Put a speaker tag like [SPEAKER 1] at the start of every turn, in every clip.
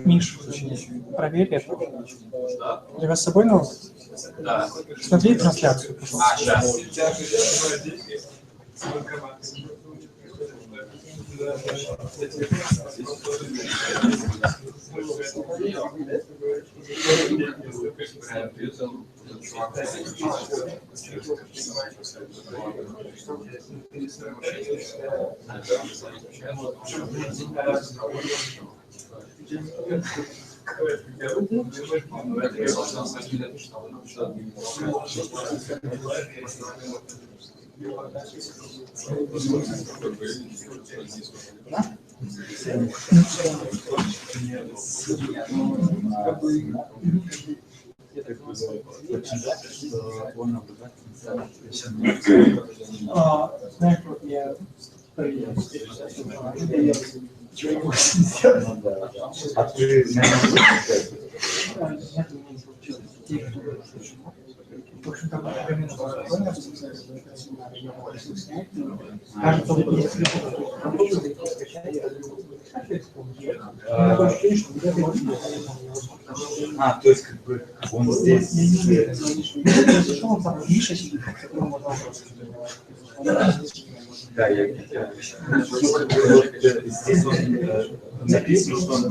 [SPEAKER 1] Миш, проверь это. У тебя с собой ноут? Да. Смотри трансляцию, пожалуйста. Знаешь, вот я в общем, там
[SPEAKER 2] то есть как бы он здесь. Да, я здесь он написано, что он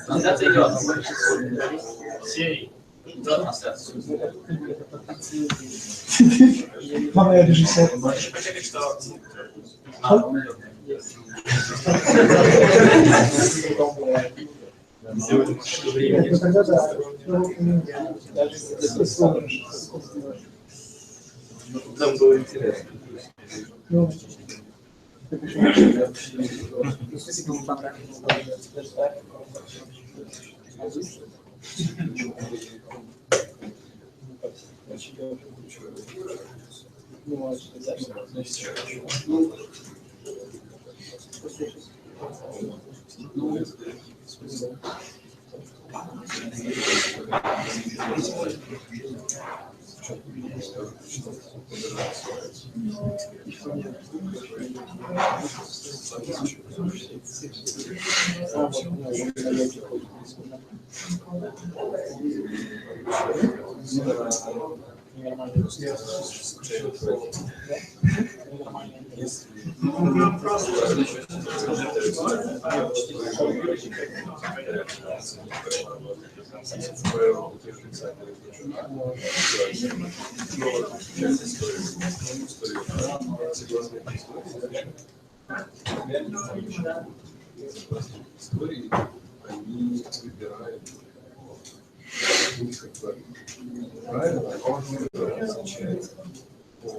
[SPEAKER 3] трансляция идет. Серий. Идет трансляция.
[SPEAKER 1] Мама, я режиссер.
[SPEAKER 3] Можешь почекать, что...
[SPEAKER 1] Это тогда да.
[SPEAKER 2] там было интересно.
[SPEAKER 4] Истории они выбирают правильно, а он изучает по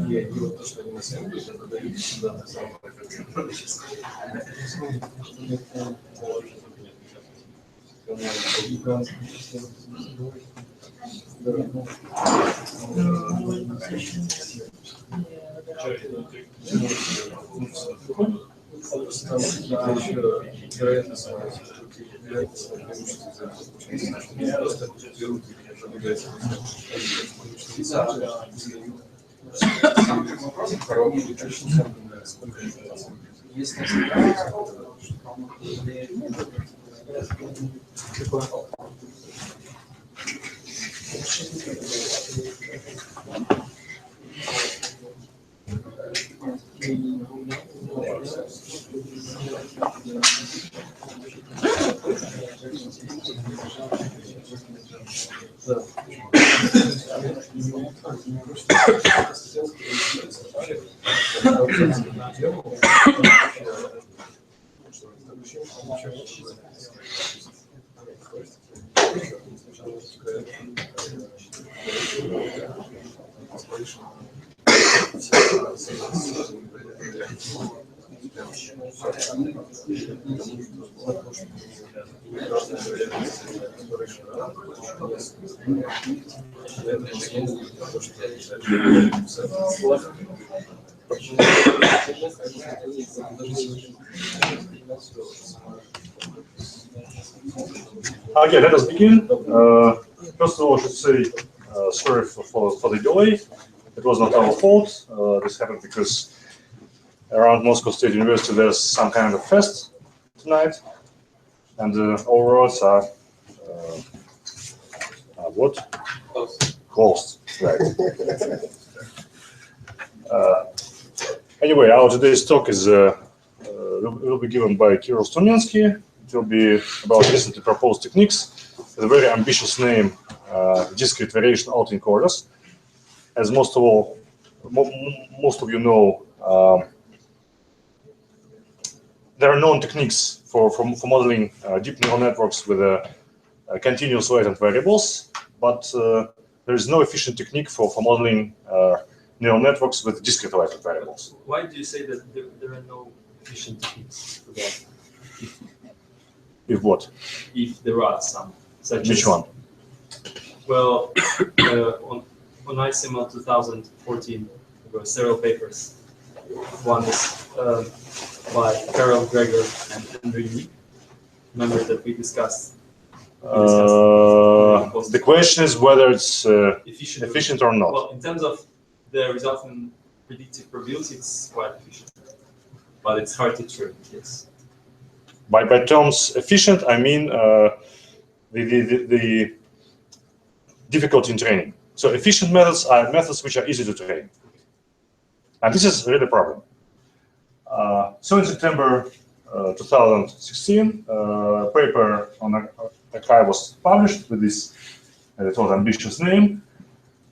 [SPEAKER 4] и они вот то, что они на самом деле продают всегда на самом
[SPEAKER 5] Okay, let us begin. First of all, I should say sorry for the delay. It was not our fault. This happened because around Moscow State University there's some kind of fest tonight, and all roads are what? Closed. Right. Anyway, our today's talk is will be given by Kirill Struminsky. It will be about recently proposed techniques with a very ambitious name, discrete variation autoencoders. As most of you know, there are known techniques for modeling deep neural networks with continuous latent variables, but there is no efficient technique for modeling neural networks with discrete latent variables.
[SPEAKER 3] Why do you say that there are no efficient techniques for that?
[SPEAKER 5] If what?
[SPEAKER 3] If there are some. Such
[SPEAKER 5] Which
[SPEAKER 3] as,
[SPEAKER 5] one?
[SPEAKER 3] Well, on ICML 2014, there were several papers. One is by Carol, Gregor, and Andrew Yee. Remember that we discussed.
[SPEAKER 5] The question is whether it's efficient or not.
[SPEAKER 3] Well, in terms of the resulting predictive probability, it's quite efficient, but it's hard to train. Yes.
[SPEAKER 5] By terms efficient, I mean the difficulty in training. So efficient methods are methods which are easy to train. And this is really a problem. So in September 2016, a paper on Akai was published with this ambitious name.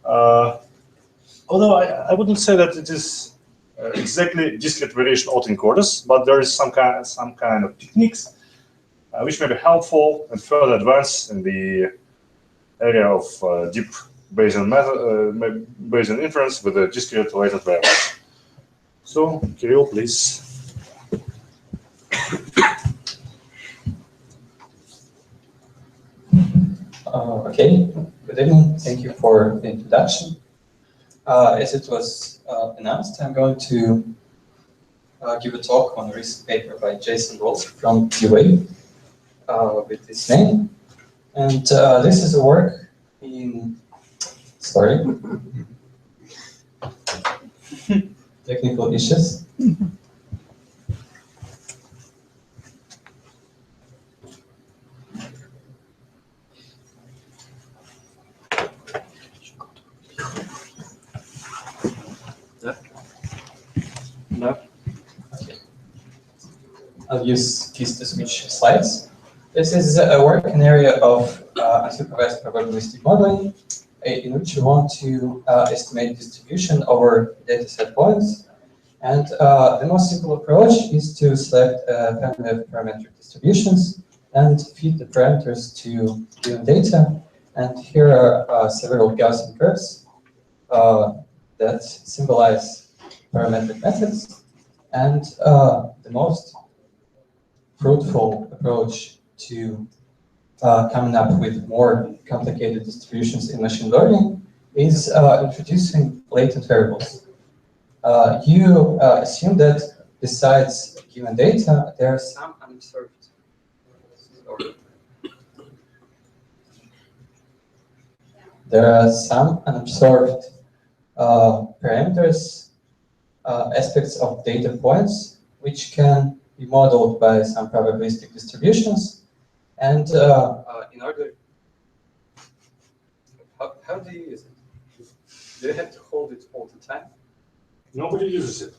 [SPEAKER 5] Although I wouldn't say that it is exactly discrete variation autoencoders, but there is some kind of techniques which may be helpful and further advance in the area of deep Bayesian inference with the discrete latent variables. So, Kirill, please.
[SPEAKER 6] Okay, good evening. Thank you for the introduction. As it was announced, I'm going to give a talk on a recent paper by Jason Rolls from UA with this name. And this is a work in, sorry, technical issues.
[SPEAKER 3] No.
[SPEAKER 6] Okay. I'll use keys to switch slides. This is a work in area of unsupervised probabilistic modeling, in which we want to estimate distribution over dataset points. And the most simple approach is to select a family of parametric distributions and feed the parameters to given data. And here are several Gaussian curves that symbolize parametric methods. And the most fruitful approach to coming up with more complicated distributions in machine learning is introducing latent variables. You assume that besides given data, there are some unobserved. There are some unobserved parameters, aspects of data points, which can be modeled by some probabilistic distributions. And in order, how do you use it? Do you have to hold it all the time?
[SPEAKER 5] Nobody uses it.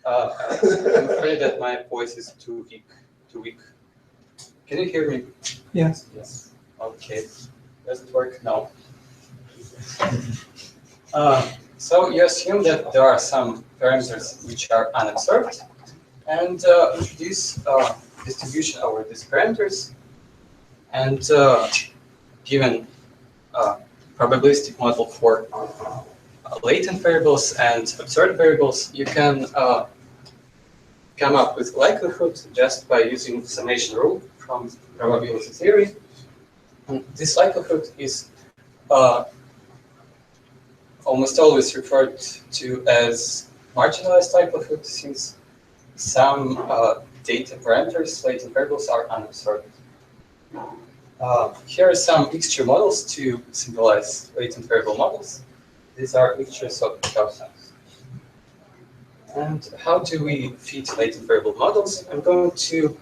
[SPEAKER 6] I'm afraid that my voice is too weak. Can you hear me?
[SPEAKER 1] Yes.
[SPEAKER 6] Yes. Okay. Does it work? No. So you assume that there are some parameters which are unobserved, and introduce distribution over these parameters, and given probabilistic model for latent variables and observed variables, you can come up with likelihood just by using summation rule from probability theory. And this likelihood is almost always referred to as marginalized likelihood, since some data parameters, latent variables, are unobserved. Here are some mixture models to symbolize latent variable models. These are mixtures of subsets. And how do we fit latent variable models? I'm going to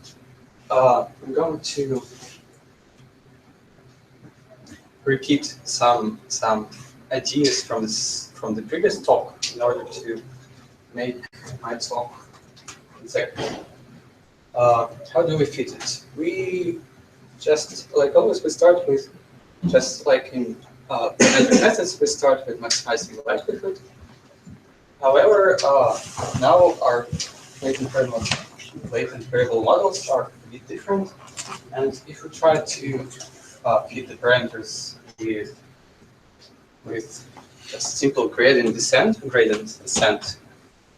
[SPEAKER 6] repeat some ideas from the previous talk in order to make my talk exactly. How do we fit it? We just, like always, we start with, just like in methods, we start with maximizing likelihood. However, now our latent variable models are a bit different, and if we try to fit the parameters with a simple gradient descent,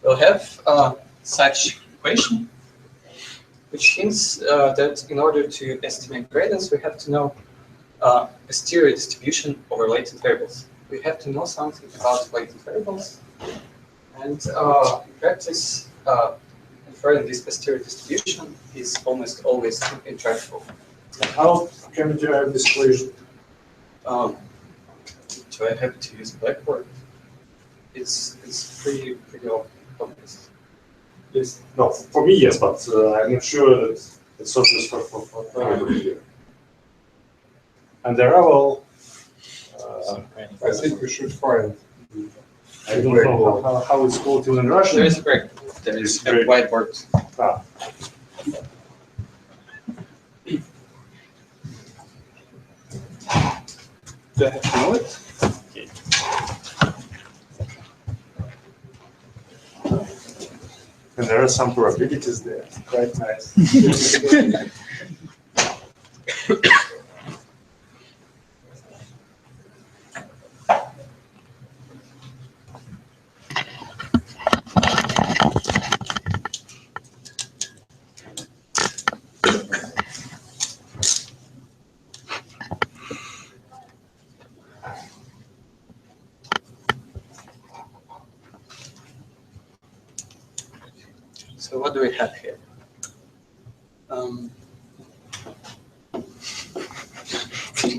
[SPEAKER 6] we'll have such equation, which hints that in order to estimate gradients, we have to know posterior distribution over latent variables. We have to know something about latent variables, and in practice, inferring this posterior distribution is almost always intractable.
[SPEAKER 5] How can we derive this equation?
[SPEAKER 6] Do I have to use Blackboard? It's pretty obvious.
[SPEAKER 5] Yes. No, for me, yes, but I'm not sure that it's obvious for everybody here. And there are all.
[SPEAKER 4] I think we should find.
[SPEAKER 5] I don't know how it's called in Russian.
[SPEAKER 6] There is a break. There is a whiteboard.
[SPEAKER 5] Ah.
[SPEAKER 6] Do I have to know it? Okay.
[SPEAKER 5] And there are some probabilities there. Quite nice.
[SPEAKER 6] So what do we have here?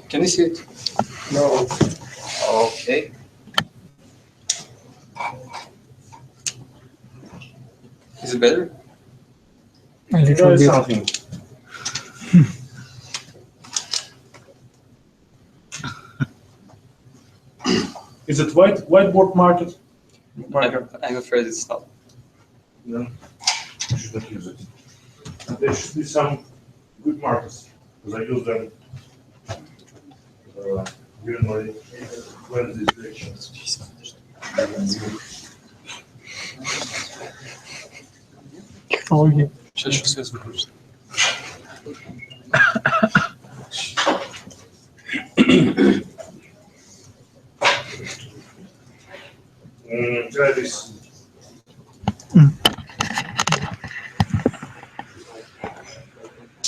[SPEAKER 6] Can you see it?
[SPEAKER 4] No.
[SPEAKER 6] Okay. Is it better?
[SPEAKER 1] A little bit.
[SPEAKER 5] Something. Is it whiteboard marker?
[SPEAKER 6] I'm afraid it's not.
[SPEAKER 5] Then you should not use it. And there should be some good markers, because I use them during my Wednesday lectures.
[SPEAKER 1] Технологии.
[SPEAKER 6] Сейчас связь выключится.
[SPEAKER 5] Try this.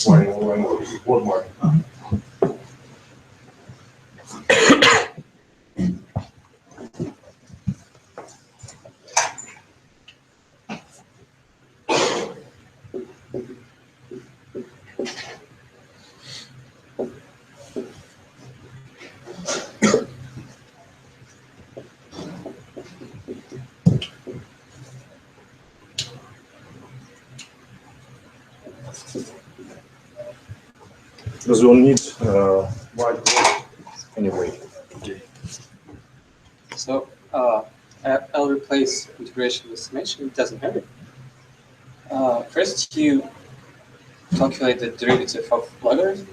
[SPEAKER 5] Why not? What mark? Because we'll need whiteboard anyway. Okay.
[SPEAKER 6] So I'll replace integration with summation. It doesn't matter. First, you calculate the derivative of logarithm,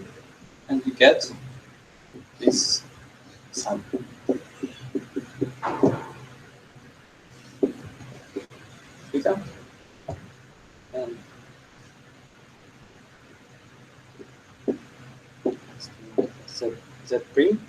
[SPEAKER 6] and you get this sum. Theta. And Z prime.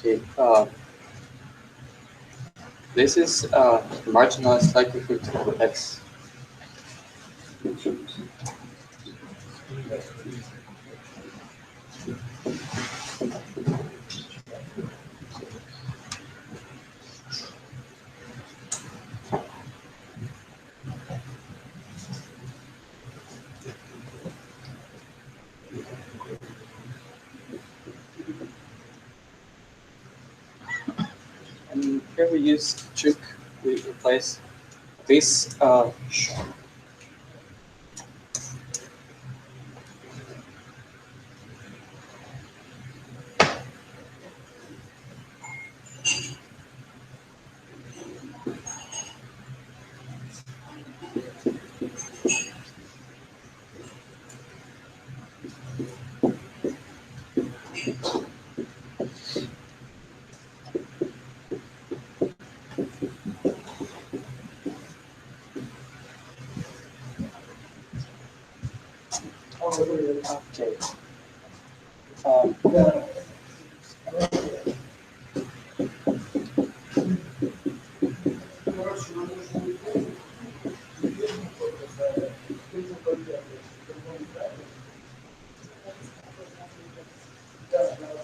[SPEAKER 6] Okay. This is the marginalized likelihood of X. And here we use trick. We replace this okay.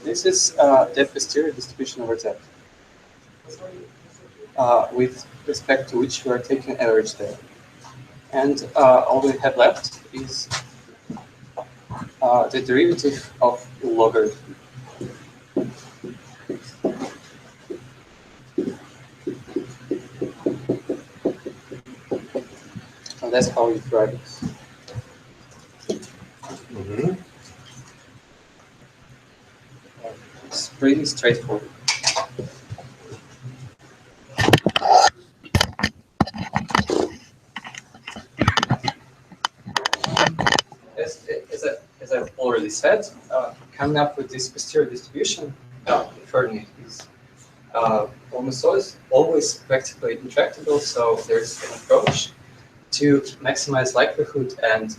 [SPEAKER 6] This is the posterior distribution over Z, with respect to which we are taking average there. And all we have left is the derivative of logarithm. And that's how you write it. It's pretty straightforward. As I've already said, coming up with this posterior distribution, inferring it is almost always practically intractable. So there's an approach to maximize likelihood and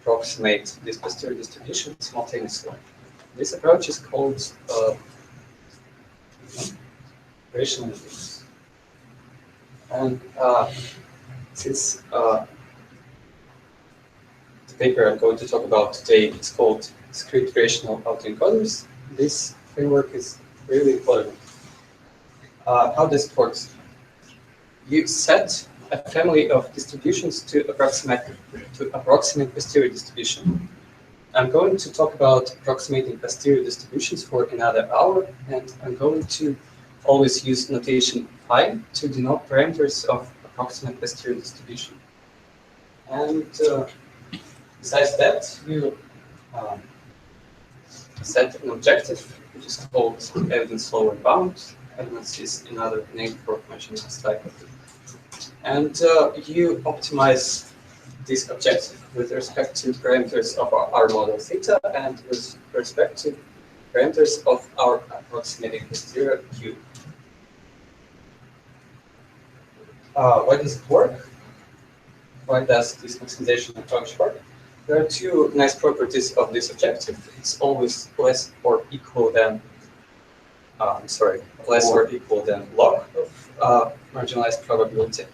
[SPEAKER 6] approximate this posterior distribution simultaneously. This approach is called variational. And since the paper I'm going to talk about today is called Discrete Variational autoencoders, this framework is really important. How this works? You set a family of distributions to approximate posterior distribution. I'm going to talk about approximating posterior distributions for another hour, and I'm going to always use notation phi to denote parameters of approximate posterior distribution. And besides that, you set an objective, which is called evidence lower bound. Evidence is another name for marginalized likelihood. And you optimize this objective with respect to parameters of our model theta and with respect to parameters of our approximating posterior q. Why does it work? Why does this maximization approach work? There are two nice properties of this objective. It's always less or equal than log of marginalized probability.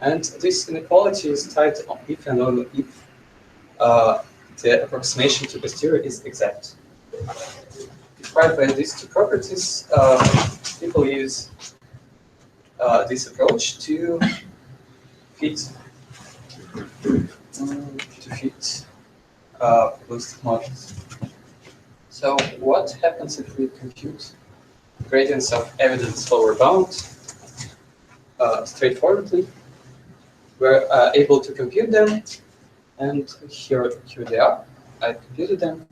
[SPEAKER 6] And this inequality is tied on if and only if the approximation to posterior is exact. Described by these two properties, people use this approach to fit probabilistic models. So what happens if we compute gradients of evidence lower bound straightforwardly? We're able to compute them, and here they are. I computed them.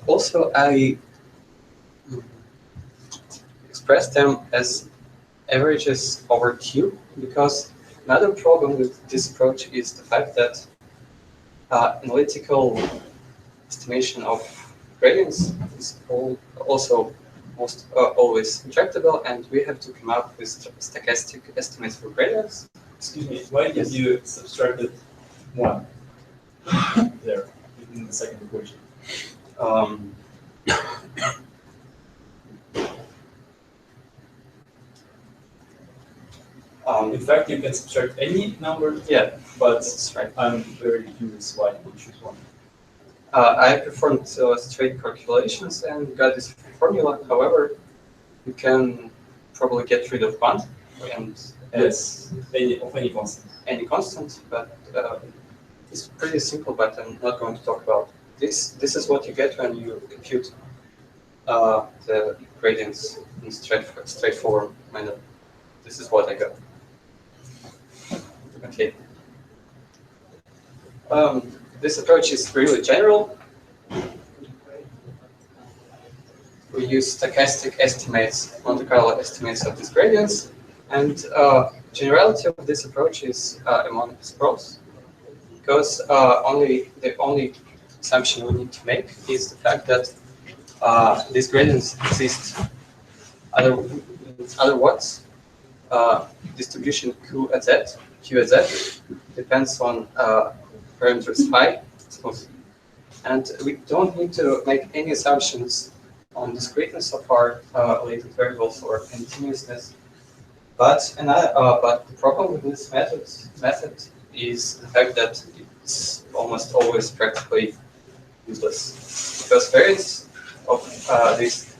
[SPEAKER 6] Also, I expressed them as averages over Q, because another problem with this approach is the fact that analytical estimation of gradients is also almost always intractable, and we have to come up with stochastic estimates for gradients.
[SPEAKER 3] Excuse me, why did you subtracted 1 there in the second equation? In fact, you can subtract any number,
[SPEAKER 6] Yeah,
[SPEAKER 3] but
[SPEAKER 6] that's right.
[SPEAKER 3] I'm very curious why you choose 1.
[SPEAKER 6] I performed straight calculations and got this formula. However, you can probably get rid of 1 and
[SPEAKER 3] Yes, any constant.
[SPEAKER 6] any constant, but it's pretty simple, but I'm not going to talk about this. This is what you get when you compute the gradients in straightforward manner. This is what I got. Okay. This approach is really general. We use stochastic estimates, Monte Carlo estimates of these gradients, and generality of this approach is among its pros, because the only assumption we need to make is the fact that these gradients exist. In other words, distribution Q at Z depends on parameters phi, and we don't need to make any assumptions on discreteness of our latent variables or continuousness. But the problem with this method is the fact that it's almost always practically useless, because variance of these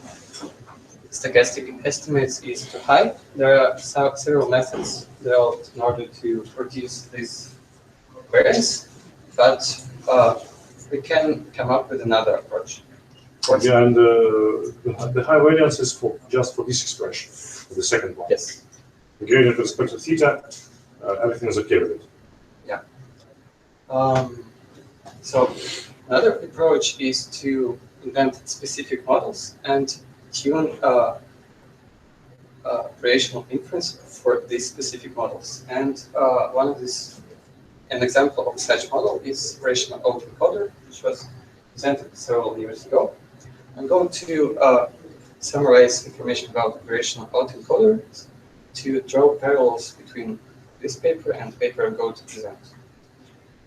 [SPEAKER 6] stochastic estimates is too high. There are several methods developed in order to reduce this variance, but we can come up with another approach.
[SPEAKER 5] Yeah, and the high variance is just for this expression, for the second one.
[SPEAKER 6] Yes.
[SPEAKER 5] The gradient with respect to theta, everything is okay with it.
[SPEAKER 6] Yeah. So another approach is to invent specific models and tune variational inference for these specific models. And an example of such model is variational autoencoder, which was presented several years ago. I'm going to summarize information about variational autoencoder to draw parallels between this paper and the paper I'm going to present.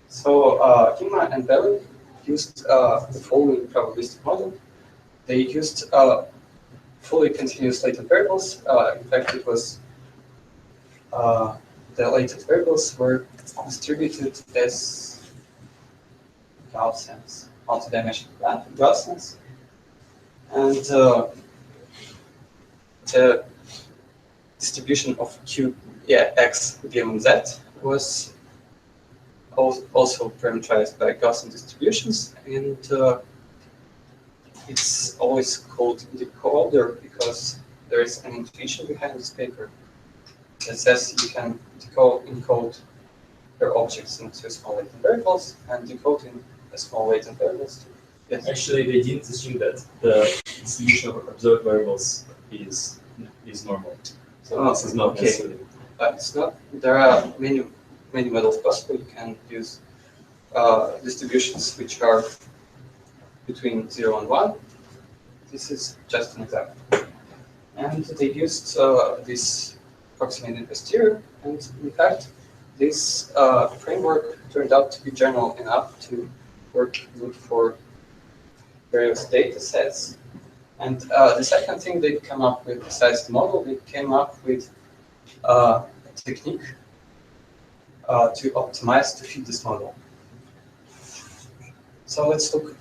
[SPEAKER 6] So Kima and Belling used the following probabilistic model. They used fully continuous latent variables. In fact, it was the latent variables were distributed as Gaussians, multi-dimensional Gaussians, and the distribution of x given z was also parameterized by Gaussian distributions, and it's always called decoder because there is an intuition behind this paper that says you can encode your objects into small latent variables and decoding the small latent variables. Yes.
[SPEAKER 3] Actually, they didn't assume that the distribution of observed variables is normal. So this is not necessarily.
[SPEAKER 6] It's not. There are many models possible. You can use distributions which are between 0 and 1. This is just an example. And they used this approximated posterior, and in fact, this framework turned out to be general enough to work good for various data sets. And the second thing they come up with, besides the model, they came up with a technique to optimize to fit this model. So let's look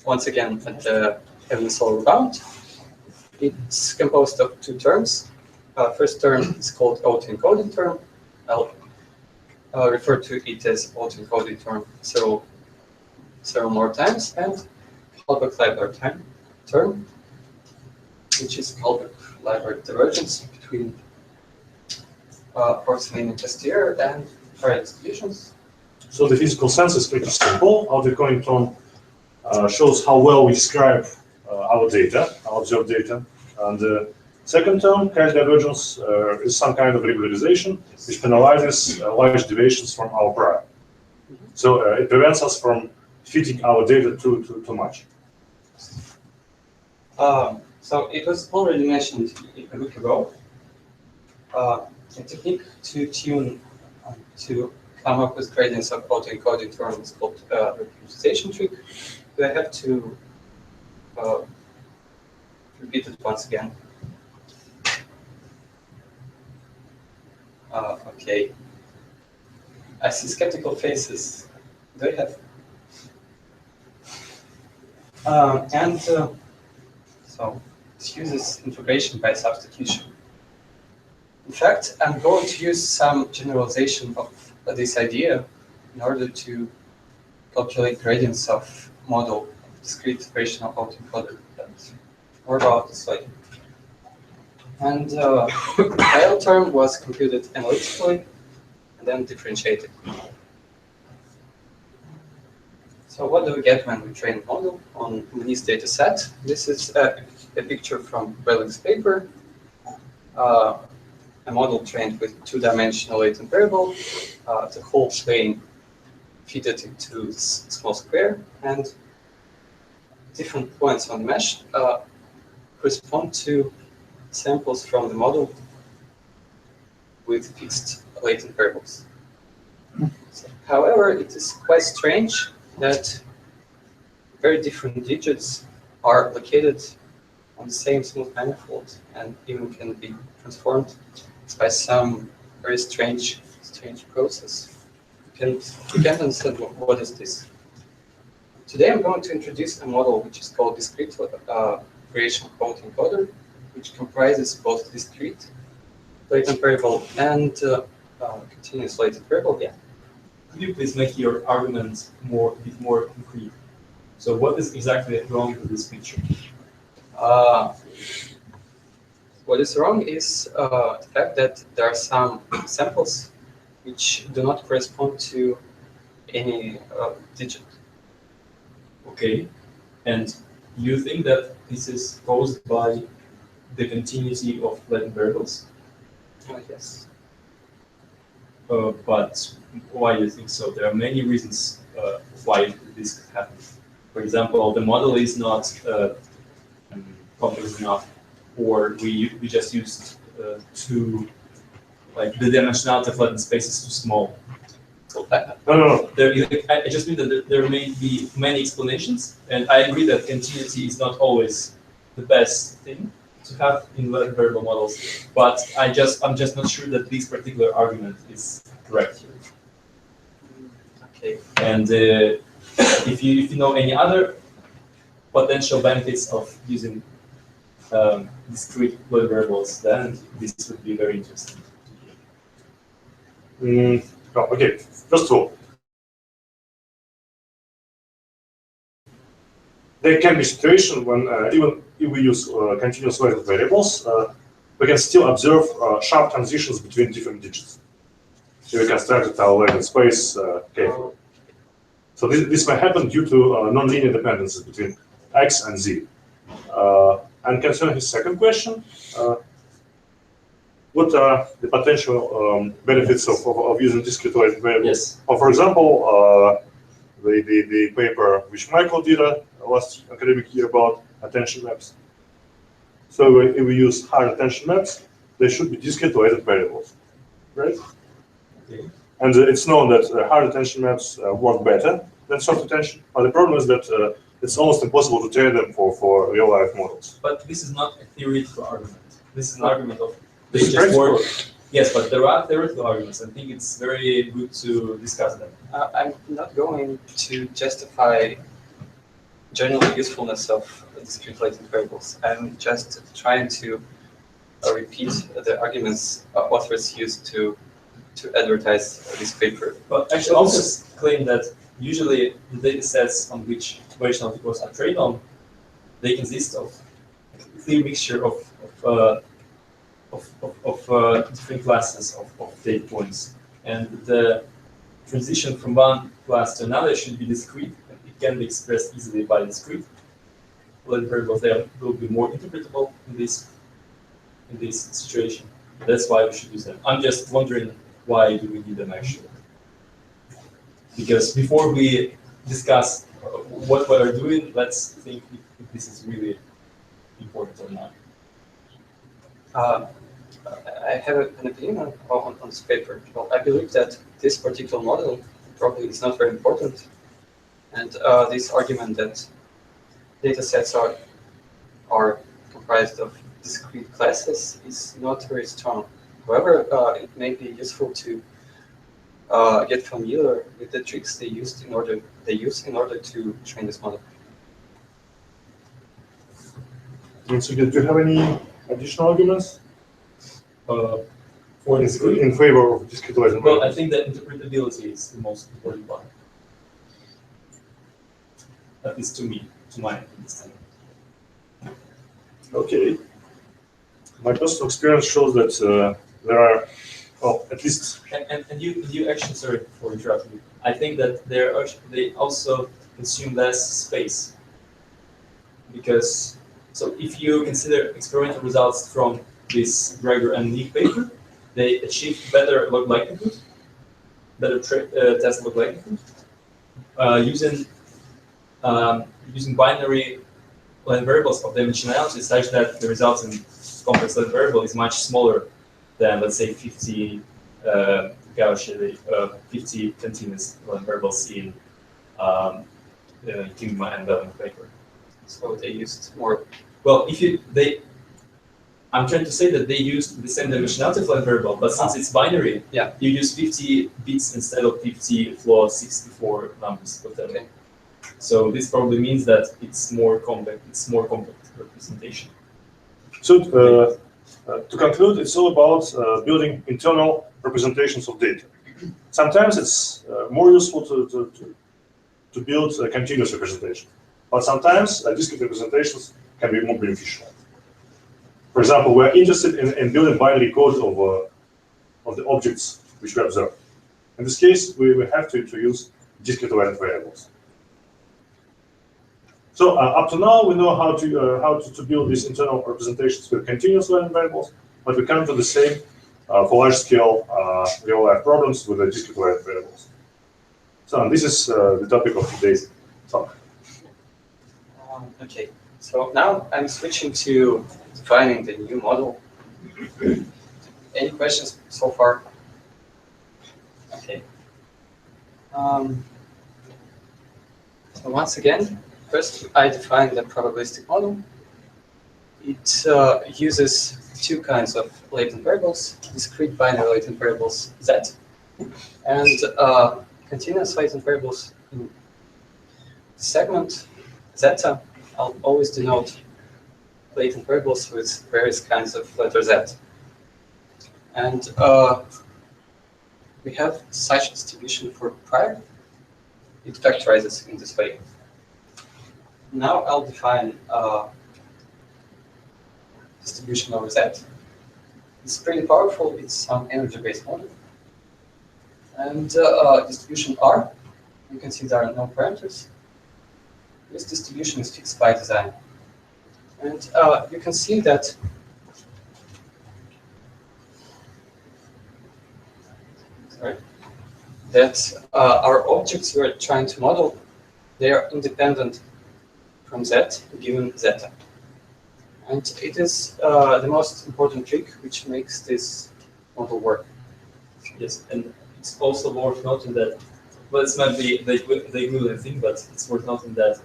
[SPEAKER 6] once again at the heavenly solar bound. It's composed of two terms. First term is called autoencoding term. I'll refer to it as autoencoding term several more times, and Halbach-Leibler term, which is Halbach-Leibler divergence between approximating posterior and Fourier distributions.
[SPEAKER 5] So the physical sense is pretty simple. Autoencoding term shows how well we describe our data, our observed data. And the second term, Fourier divergence, is some kind of regularization which penalizes large deviations from our prior. So it prevents us from fitting our data too much.
[SPEAKER 6] So it was already mentioned a week ago. A technique to tune to come up with gradients of autoencoding terms is called representation trick. Do I have to repeat it once again? Okay. I see skeptical faces. Do I have? So this uses integration by substitution. In fact, I'm going to use some generalization of this idea in order to calculate gradients of model of discrete variational autoencoder. More about this later. And the L term was computed analytically and then differentiated. So what do we get when we train a model on this data set? This is a picture from Welling's paper. A model trained with two-dimensional latent variable, the whole plane fitted into this small square, and different points on the mesh correspond to samples from the model with fixed latent variables. So, however, it is quite strange that very different digits are located on the same smooth manifold and even can be transformed by some very strange process. You can't understand what is this. Today I'm going to introduce a model which is called Discrete Variational autoencoder, which comprises both discrete latent variable and continuous latent variable. Yeah.
[SPEAKER 3] Could you please make your argument a bit more concrete? So what is exactly wrong with this picture?
[SPEAKER 6] What is wrong is the fact that there are some samples which do not correspond to any digit.
[SPEAKER 3] Okay, and you think that this is caused by the continuity of latent variables?
[SPEAKER 6] Yes.
[SPEAKER 3] But why do you think so? There are many reasons why this could happen. For example, the model is not complex enough, or we just used the dimensionality of latent space is too small. So
[SPEAKER 5] No.
[SPEAKER 3] I just mean that there may be many explanations, and I agree that continuity is not always the best thing to have in latent variable models. But I'm just not sure that this particular argument is correct here.
[SPEAKER 6] Okay.
[SPEAKER 3] And if you know any other potential benefits of using discrete latent variables, then this would be very interesting.
[SPEAKER 5] Okay, first of all, there can be situation when even if we use continuous latent variables, we can still observe sharp transitions between different digits. If we constructed our latent space carefully. So this may happen due to nonlinear dependencies between x and z. And concerning his second question, what are the potential benefits of using discrete latent variables?
[SPEAKER 3] Yes.
[SPEAKER 5] For example, the paper which Michael did last academic year about attention maps. So if we use higher attention maps, they should be discrete latent variables, right?
[SPEAKER 3] Okay.
[SPEAKER 5] And it's known that hard attention maps work better than soft attention. But the problem is that it's almost impossible to train them for real-life models.
[SPEAKER 3] But this is not a theoretical argument. This is an argument of they
[SPEAKER 5] This is
[SPEAKER 3] just work.
[SPEAKER 5] practical.
[SPEAKER 3] Yes, but there are theoretical arguments. I think it's very good to discuss them.
[SPEAKER 6] I'm not going to justify general usefulness of discrete latent variables. I'm just trying to repeat the arguments authors used to advertise this paper.
[SPEAKER 3] But actually, authors claim that usually the data sets on which variational networks are trained on, they consist of a clear mixture of different classes of data points, and the transition from one class to another should be discrete. And it can be expressed easily by discrete latent variables. They will be more interpretable in this situation. That's why we should use them. I'm just wondering, why do we need them actually? Because before we discuss what we are doing, let's think if this is really important or not?
[SPEAKER 6] I have an opinion on this paper. Well, I believe that this particular model probably is not very important, and this argument that data sets are comprised of discrete classes is not very strong. However, it may be useful to get familiar with the tricks they use in order to train this model.
[SPEAKER 5] So, do you have any additional arguments
[SPEAKER 3] For discrete?
[SPEAKER 5] in favor of discretizing?
[SPEAKER 3] Well, I think that interpretability is the most important one. At least to me, to my understanding.
[SPEAKER 5] Okay. My personal experience shows that there are, well, at least.
[SPEAKER 3] And you actually, sorry for interrupting you. I think that they also consume less space. Because, so if you consider experimental results from this Gregor and Nick paper, they achieve better log likelihood, better test log likelihood, using binary Latent variables of dimensionality such that the results in complex Latent variable is much smaller than, let's say, 50 Gaussian, 50 continuous Latent variables in Kingma and Bellman paper.
[SPEAKER 6] So they used more.
[SPEAKER 3] Well, I'm trying to say that they used the same dimensionality of Latent variable, but since it's binary,
[SPEAKER 6] yeah,
[SPEAKER 3] you use 50 bits instead of 50 floor 64 numbers, whatever. Okay. So this probably means that it's more compact. It's more compact representation.
[SPEAKER 5] So to conclude, it's all about building internal representations of data. Sometimes it's more useful to build a continuous representation, but sometimes discrete representations can be more beneficial. For example, we're interested in building binary code of the objects which we observe. In this case, we have to introduce discrete Latent variables. So up to now, we know how to build these internal representations with continuous Latent variables, but we can't do the same for large-scale real-life problems with the discrete Latent variables. So this is the topic of today's talk.
[SPEAKER 6] Okay, so now I'm switching to defining the new model. Any questions so far? Okay. So once again, first I define the probabilistic model. It uses two kinds of latent variables, discrete binary latent variables Z, and continuous latent variables in segment zeta. I'll always denote latent variables with various kinds of letter Z. And we have such distribution for prior. It factorizes in this way. Now I'll define distribution over Z. It's pretty powerful. It's some energy-based model. And distribution R, you can see there are no parameters. This distribution is fixed by design. And you can see that our objects we're trying to model, they are independent from Z given zeta. And it is the most important trick which makes this model work.
[SPEAKER 3] Yes, and it's also worth noting that, well, it's not the equivalent thing, but it's worth noting that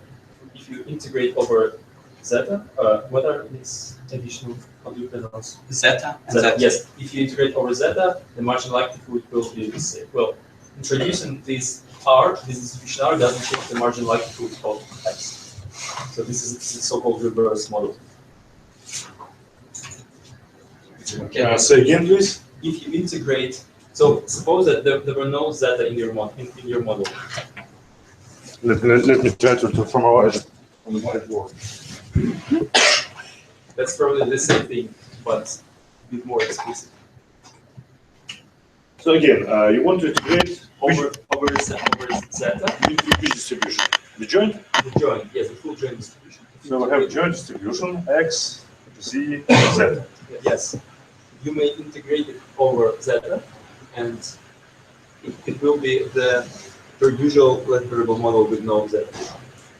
[SPEAKER 3] if you integrate over zeta, what are these additional, how do you pronounce?
[SPEAKER 6] Zeta and
[SPEAKER 3] Zeta.
[SPEAKER 6] zeta.
[SPEAKER 3] Yes, if you integrate over zeta, the marginal likelihood will be the same. Well, introducing this R, this distribution R, doesn't change the marginal likelihood of X. So this is the so-called reverse model.
[SPEAKER 5] Okay. Say again, please.
[SPEAKER 3] If you integrate, so suppose that there were no zeta in your model.
[SPEAKER 5] Let me try to formalize it on the whiteboard.
[SPEAKER 3] That's probably the same thing, but a bit more explicit.
[SPEAKER 5] So again, you want to integrate
[SPEAKER 3] over zeta.
[SPEAKER 5] Which distribution? The joint?
[SPEAKER 3] The joint, yes, the full joint distribution.
[SPEAKER 5] So we have joint distribution X, Z, Z.
[SPEAKER 3] Yes. You may integrate it over zeta, and it will be the usual Latent variable model with no zeta.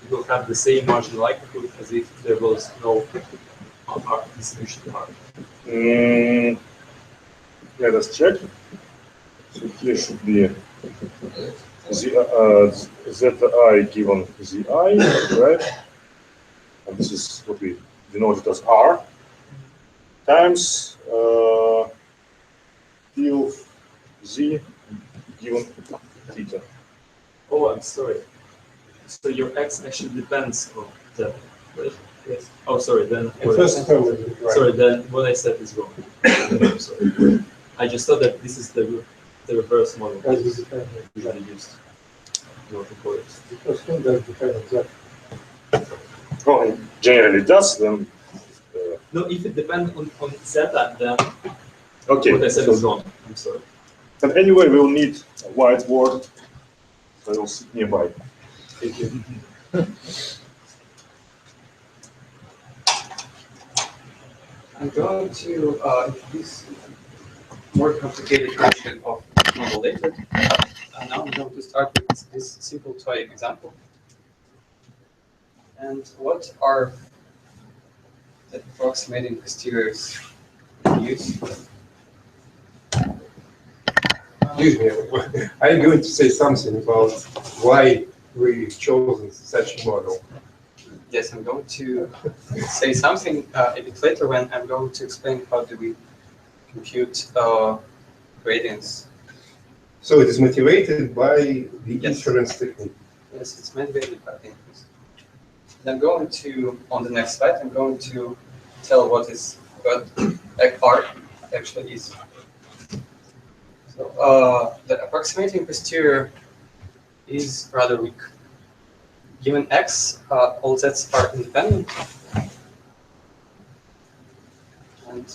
[SPEAKER 3] It will have the same marginal likelihood as if there was no R distribution R.
[SPEAKER 5] Yeah, let's check. So here should be zi given zi, right? And this is what we denoted as R times P of z given theta.
[SPEAKER 3] Oh, I'm sorry. So your x actually depends on that, right? Yes. Oh, sorry. Then sorry. Then what I said is wrong. I'm sorry. I just thought that this is the reverse model usually used. Autoencoders.
[SPEAKER 5] Well, it generally does. Then
[SPEAKER 3] No, if it depends on zeta, then
[SPEAKER 5] okay.
[SPEAKER 3] what I said is wrong. I'm sorry.
[SPEAKER 5] And anyway, we'll need a whiteboard. So I'll sit nearby.
[SPEAKER 3] Thank you.
[SPEAKER 6] I'm going to introduce more complicated version of model later. Now I'm going to start with this simple toy example. And what are the approximating posteriors used?
[SPEAKER 4] Are you going to say something about why we've chosen such a model?
[SPEAKER 6] Yes, I'm going to say something a bit later when I'm going to explain how do we compute gradients.
[SPEAKER 4] So it is motivated by the inference technique.
[SPEAKER 6] Yes, it's motivated by inference. And I'm going to, on the next slide, I'm going to tell what R actually is. So the approximating posterior is rather weak. Given x, all z's are independent. And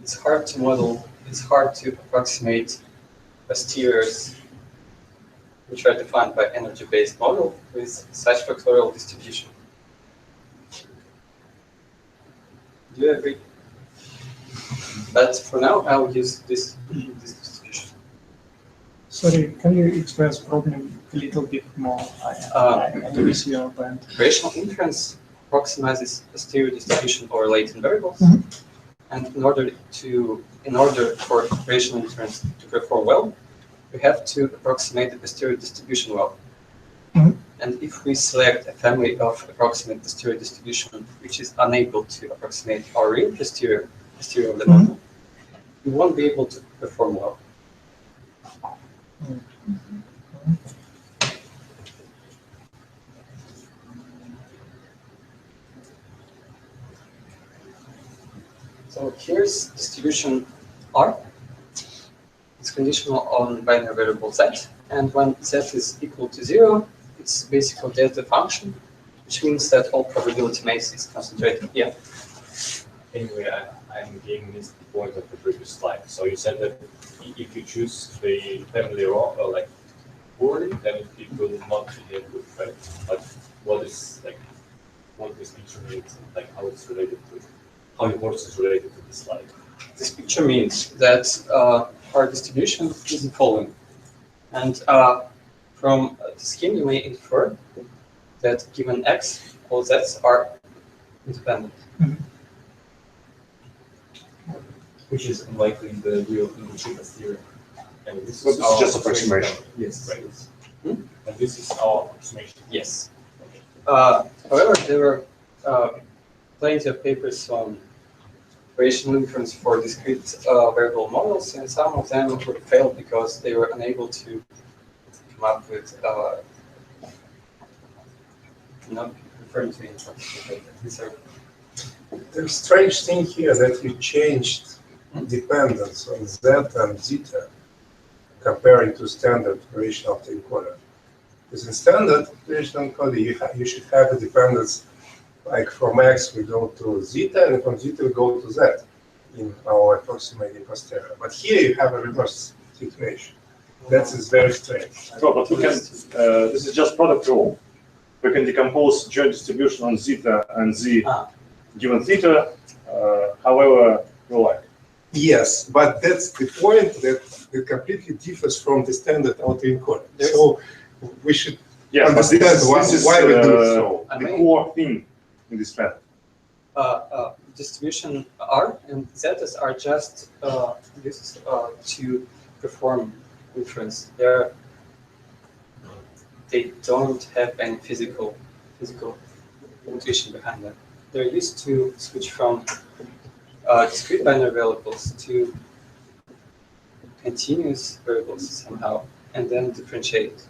[SPEAKER 6] it's hard to model, it's hard to approximate posteriors which are defined by energy-based model with such factorial distribution. Do you agree? But for now, I'll use this distribution.
[SPEAKER 1] Sorry, can you express problem a little bit more? I lose your band.
[SPEAKER 6] Variational inference approximates posterior distribution over latent variables. And in order for variational inference to perform well, we have to approximate the posterior distribution well. And if we select a family of approximate posterior distribution which is unable to approximate our real posterior of the model, we won't be able to perform well. So here's distribution R. It's conditional on binary variable z, and when z is equal to 0, it's basically delta function, which means that all probability mass is concentrated here.
[SPEAKER 7] Anyway, I'm getting this point of the previous slide. So you said that if you choose the family wrong, or like poorly, then it will not be a good, right? But what this picture means, like how it's related to, how importance is related to this slide.
[SPEAKER 6] This picture means that our distribution is the following. And from the scheme, you may infer that given x, all z's are independent.
[SPEAKER 7] Which is unlikely in the real Struminsky theory. And this
[SPEAKER 5] is just approximation.
[SPEAKER 7] Yes, right. And this is our approximation.
[SPEAKER 6] Yes. However, there were plenty of papers on variational inference for discrete variable models, and some of them were failed because they were unable to come up with not referring to inference.
[SPEAKER 4] The strange thing here that you changed dependence on z and zeta comparing to standard variational autoencoder. Because in standard variational encoder, you should have a dependence like from x we go to zeta, and from zeta we go to z in our approximating posterior. But here you have a reverse situation. That is very strange.
[SPEAKER 5] No, but we can. This is just product rule. We can decompose joint distribution on zeta and z given theta, however you like.
[SPEAKER 4] Yes, but that's the point that it completely differs from the standard autoencoder. So we should
[SPEAKER 5] Yes, but
[SPEAKER 4] understand
[SPEAKER 5] this is
[SPEAKER 4] why we do so.
[SPEAKER 5] the core thing in this method.
[SPEAKER 6] Distribution R and Z are just used to perform inference. They don't have any physical computation behind them. They're used to switch from discrete binary variables to continuous variables somehow, and then differentiate.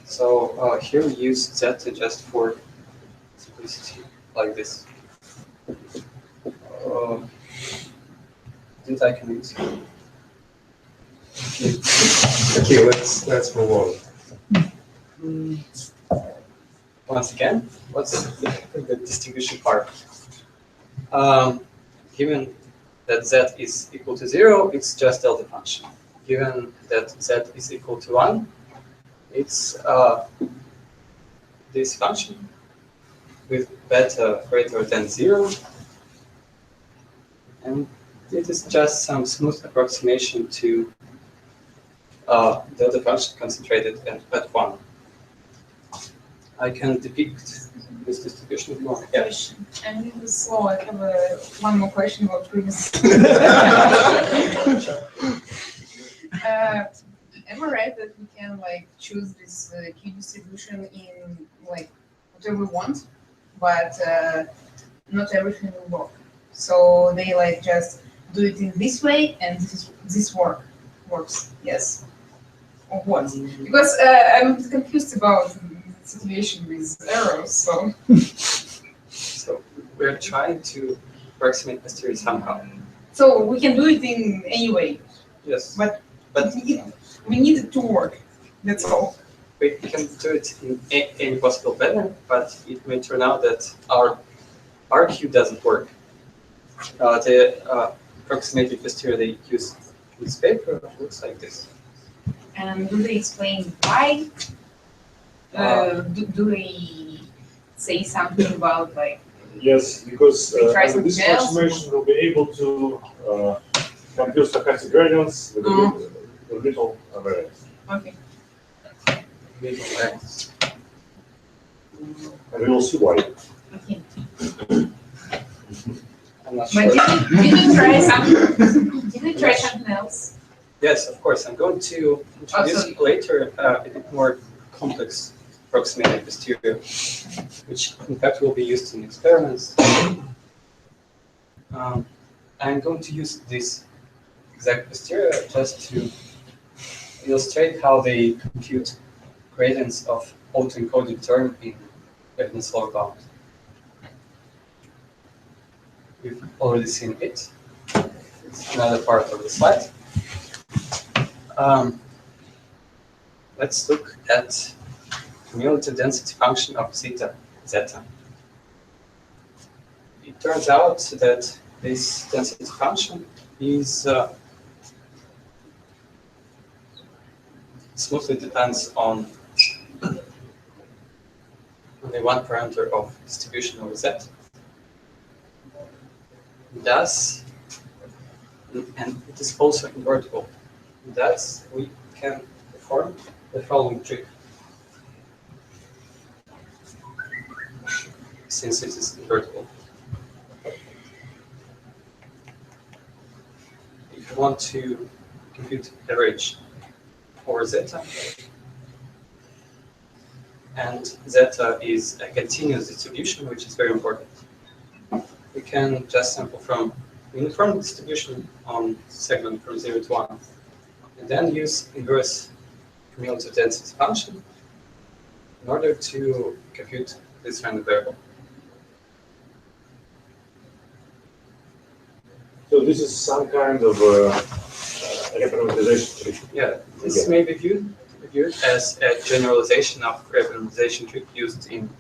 [SPEAKER 6] So here we use zeta just for simplicity, like this. Did I convince you?
[SPEAKER 4] Okay, let's move on.
[SPEAKER 6] Once again, what's the distribution part? Given that z is equal to 0, it's just delta function. Given that z is equal to 1, it's this function with beta greater than 0. And it is just some smooth approximation to delta function concentrated at 1. I can depict this distribution if you want. Yeah.
[SPEAKER 8] Question. And it was slow. I have one more question about previous. Am I right that we can like choose this Q distribution in like whatever we want, but not everything will work. So they like just do it in this way, and this works. Yes. Or what? Because I'm confused about the situation with errors.
[SPEAKER 6] So we're trying to approximate posteriors somehow.
[SPEAKER 8] So we can do it in any way.
[SPEAKER 6] Yes.
[SPEAKER 8] But we need it to work. That's all.
[SPEAKER 6] We can do it in any possible pattern, but it may turn out that our RQ doesn't work. The approximated posterior they use in this paper looks like this.
[SPEAKER 8] And do they explain why? Do they say something about like?
[SPEAKER 5] Yes, because
[SPEAKER 8] Try
[SPEAKER 5] under this
[SPEAKER 8] something else?
[SPEAKER 5] approximation we'll be able to compute stochastic gradients with a little variance.
[SPEAKER 8] Okay.
[SPEAKER 6] Middle variance.
[SPEAKER 5] And we will see why.
[SPEAKER 8] Okay.
[SPEAKER 6] I'm not
[SPEAKER 8] But
[SPEAKER 6] sure.
[SPEAKER 8] did you try something? Did you try something else?
[SPEAKER 6] Yes, of course. I'm going to introduce later a bit more complex approximated posterior, which in fact will be used in experiments. I'm going to use this exact posterior just to illustrate how they compute gradients of autoencoded term in evidence lower bound. We've already seen it. It's another part of the slide. Let's look at cumulative density function of zeta. It turns out that this density function is smoothly depends on only one parameter of distribution over z. Thus, and it is also invertible. Thus, we can perform the following trick. Since it is invertible. If you want to compute average over zeta, and zeta is a continuous distribution, which is very important, we can just sample from uniform distribution on segment from 0 to 1, and then use inverse cumulative density function in order to compute this random variable.
[SPEAKER 5] So this is some kind of representative trick.
[SPEAKER 6] Yeah, this may be viewed as a generalization of representation trick used in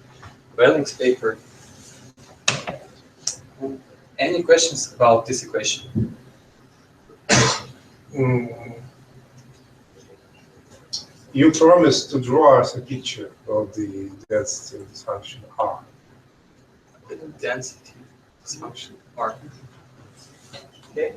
[SPEAKER 6] Welling's paper. Any questions about this equation?
[SPEAKER 4] You promised to draw us a picture of the density of this function R.
[SPEAKER 6] The density of this function R. Okay.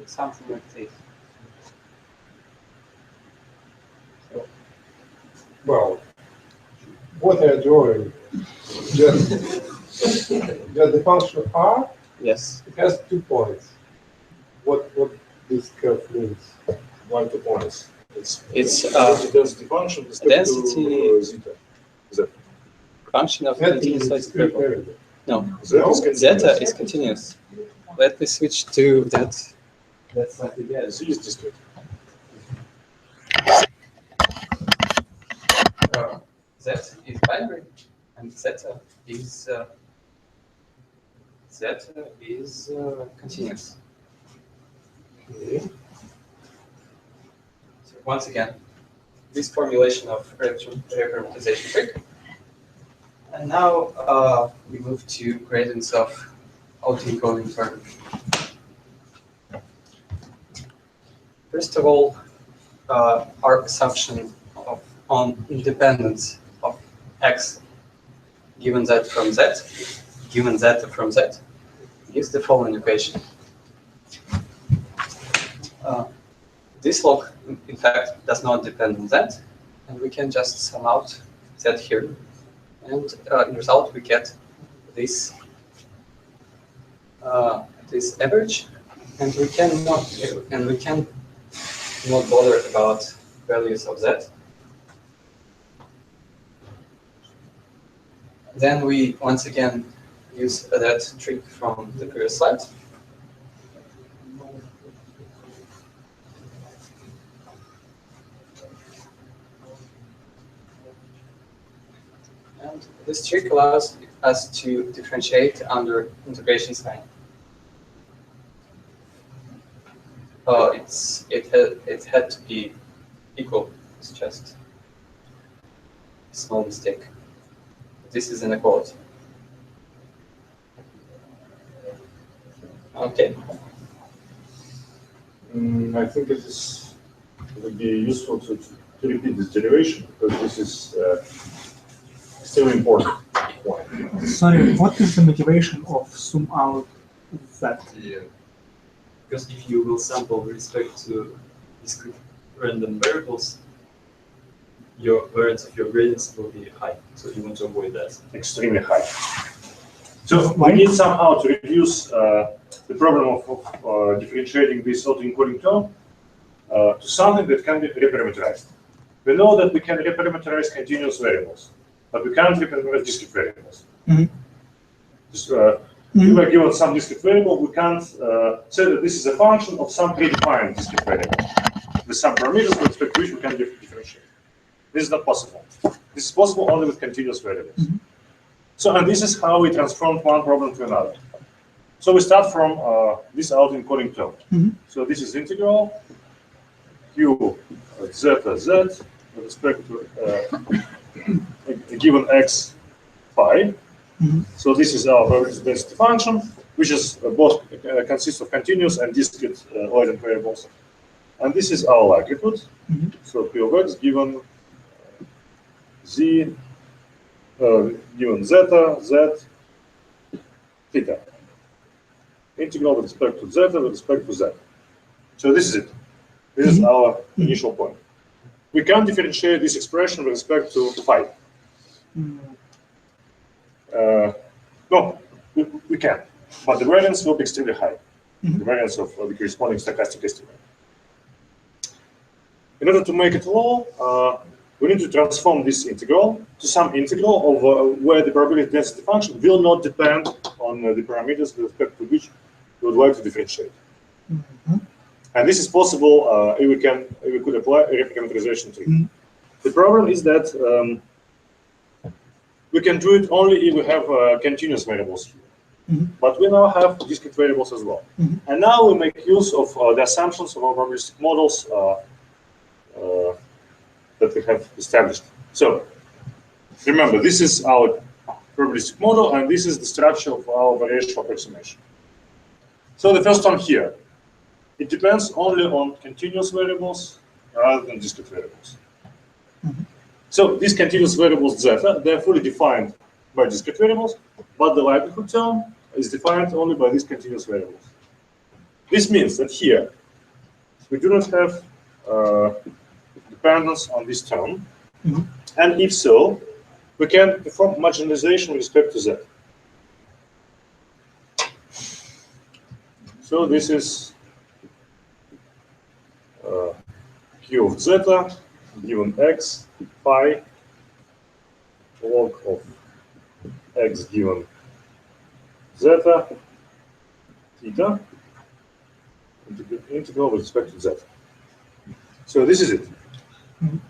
[SPEAKER 6] something like this.
[SPEAKER 4] Well, what are you drawing? Just the function R,
[SPEAKER 6] Yes.
[SPEAKER 4] it has 2 points. What this curve means?
[SPEAKER 5] 1, 2 points. It's
[SPEAKER 6] Density
[SPEAKER 5] function.
[SPEAKER 6] density
[SPEAKER 5] Z.
[SPEAKER 6] function of
[SPEAKER 4] That
[SPEAKER 6] continuous
[SPEAKER 4] is
[SPEAKER 6] size
[SPEAKER 4] discrete
[SPEAKER 6] variable.
[SPEAKER 4] variable.
[SPEAKER 6] No,
[SPEAKER 5] Z is continuous.
[SPEAKER 6] zeta is continuous. Let me switch to that.
[SPEAKER 2] That's what it is.
[SPEAKER 5] Z is discrete.
[SPEAKER 6] Z is binary, and zeta is continuous.
[SPEAKER 4] Okay.
[SPEAKER 6] So once again, this formulation of reparameterization trick. And now we move to gradients of autoencoding term. First of all, our assumption on independence of x given z from z, given zeta from z, gives the following equation. This log, in fact, does not depend on z, and we can just sum out z here. And in result, we get this this average, and we can not bother about values of z. Then we once again use that trick from the previous slide. And this trick allows us to differentiate under integration sign. It had to be equal. It's just a small mistake. This is inequality. Okay.
[SPEAKER 5] I think it would be useful to repeat this derivation because this is still important point.
[SPEAKER 1] Sorry, what is the motivation of sum out that?
[SPEAKER 3] Yeah. Because if you will sample with respect to discrete random variables, your variance of your gradients will be high. So you want to avoid that.
[SPEAKER 5] Extremely high. So we need somehow to reduce the problem of differentiating this autoencoding term to something that can be reparameterized. We know that we can reparameterize continuous variables, but we can't reparameterize discrete variables. If we're given some discrete variable, we can't say that this is a function of some predefined discrete variable with some parameters with respect to which we can differentiate. This is not possible. This is possible only with continuous variables. So, and this is how we transform one problem to another. So we start from this autoencoding term. So this is integral q zeta z with respect to a given x phi. So this is our probabilistic density function, which is both consists of continuous and discrete latent variables. And this is our likelihood. So p of x given z given zeta, z, theta. Integral with respect to zeta with respect to z. So this is it. This is our initial point. We can differentiate this expression with respect to phi. No, we can, but the variance will be extremely high. The variance of the corresponding stochastic estimate. In order to make it low, we need to transform this integral to some integral of where the probability density function will not depend on the parameters with respect to which we would like to differentiate. And this is possible if we could apply a reparameterization trick. The problem is that we can do it only if we have continuous variables here. But we now have discrete variables as well. And now we make use of the assumptions of our probabilistic models that we have established. So remember, this is our probabilistic model, and this is the structure of our variational approximation. So the first one here, it depends only on continuous variables rather than discrete variables. So these continuous variables zeta, they're fully defined by discrete variables, but the likelihood term is defined only by these continuous variables. This means that here we do not have dependence on this term. And if so, we can perform marginalization with respect to z. So this is q of zeta given x phi log of x given zeta theta integral with respect to z. So this is it.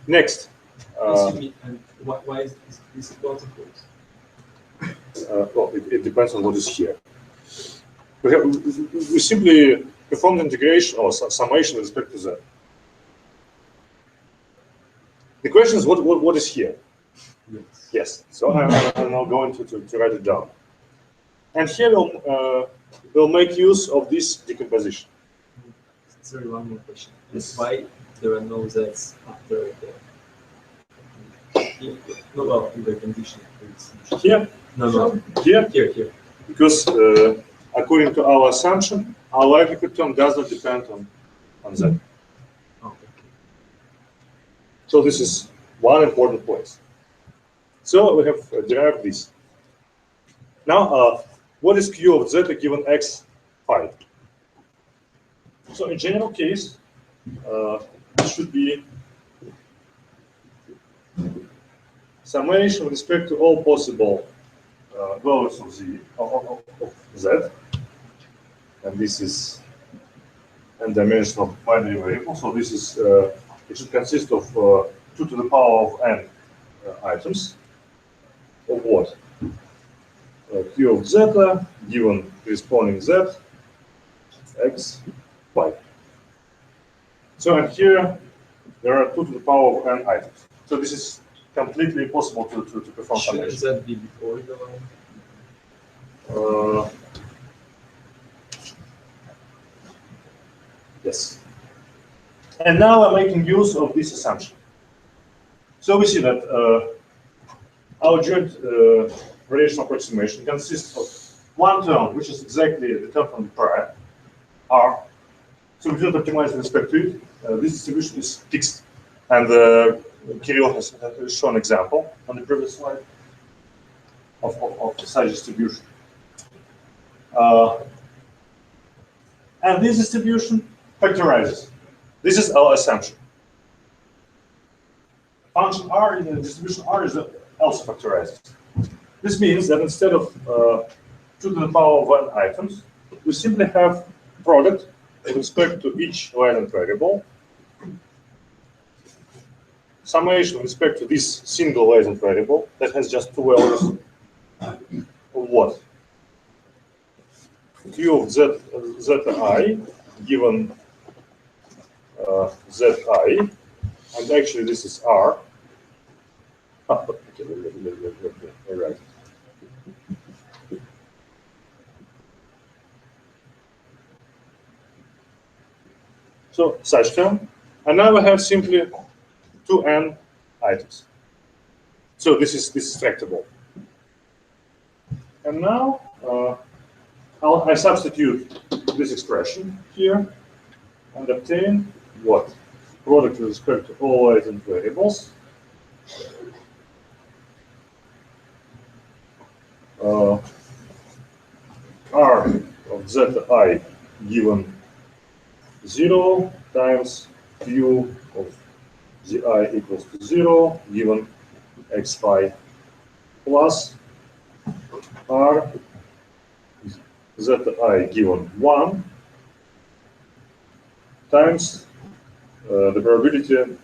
[SPEAKER 5] Next.
[SPEAKER 3] And why is this autoencoders?
[SPEAKER 5] Well, it depends on what is here. We simply perform the integration or summation with respect to z. The question is what is here?
[SPEAKER 3] Yes.
[SPEAKER 5] Yes. So I'm now going to write it down. And here we'll make use of this decomposition.
[SPEAKER 3] Sorry, one more question. Why there are no z's after the no, well, in the condition.
[SPEAKER 5] Here?
[SPEAKER 3] No.
[SPEAKER 5] Here?
[SPEAKER 3] Here.
[SPEAKER 5] Because according to our assumption, our likelihood term does not depend on z.
[SPEAKER 3] Okay.
[SPEAKER 5] So this is one important place. So we have derived this. Now, what is q of zeta given x phi? So in general case, it should be summation with respect to all possible values of z, and this is n-dimensional binary variable. So this is it should consist of 2 to the power of n items of what? Q of zeta given corresponding z x phi. So and here there are 2 to the power of n items. So this is completely impossible to perform
[SPEAKER 3] Shouldn't
[SPEAKER 5] summation.
[SPEAKER 3] that be before the line?
[SPEAKER 5] Yes. And now I'm making use of this assumption. So we see that our joint variational approximation consists of one term, which is exactly the term from the prior, R. So we do not optimize with respect to it. This distribution is fixed. And Kirill has shown an example on the previous slide of such distribution. And this distribution factorizes. This is our assumption. Function R in the distribution R is also factorizes. This means that instead of 2 to the power of n items, we simply have product with respect to each latent variable, summation with respect to this single latent variable that has just 2 values of what? Q of zeta I given zi, and actually this is R. Okay, all right. So such term, and now we have simply 2n items. So this is tractable. And now I substitute this expression here and obtain what? Product with respect to all latent variables. R of zeta I given 0 times Q of zi equals to 0 given x phi plus R zeta I given 1 times the probability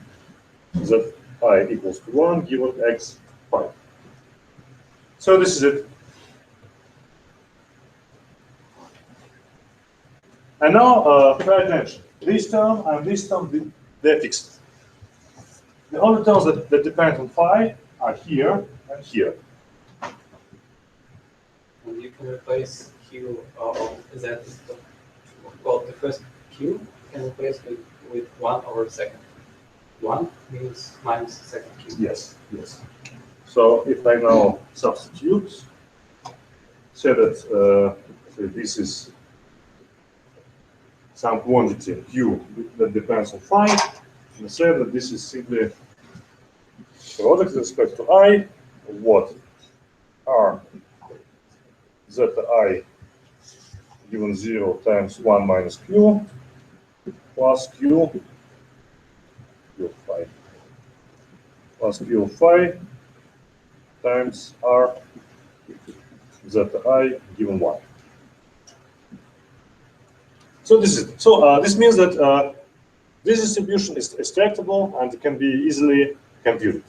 [SPEAKER 5] that I equals to 1 given x phi. So this is it. And now pay attention. This term and this term, they're fixed. The only terms that depend on phi are here and here.
[SPEAKER 6] And you can replace Q of Z. Well, the first Q you can replace with 1 over second. 1 means minus second Q.
[SPEAKER 5] Yes, yes. So if I now substitute, say that this is some quantity q that depends on phi, and say that this is simply product with respect to I of what r zeta I given 0 times 1 minus q plus q of phi plus q of phi times r zeta I given 1. So this means that this distribution is extractable and can be easily computed.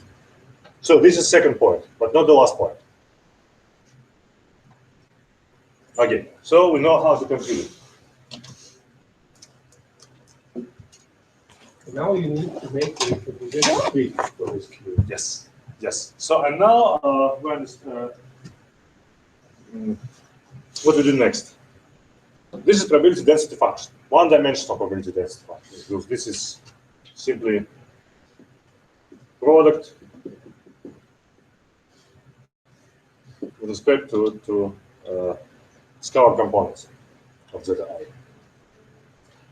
[SPEAKER 5] So this is second point, but not the last point. Okay, so we know how to compute it.
[SPEAKER 4] Now you need to make the representation big for this Q.
[SPEAKER 5] Yes, yes. So and now we understand what we do next. This is probability density function, one-dimensional probability density function. Because this is simply product with respect to scalar components of zeta I.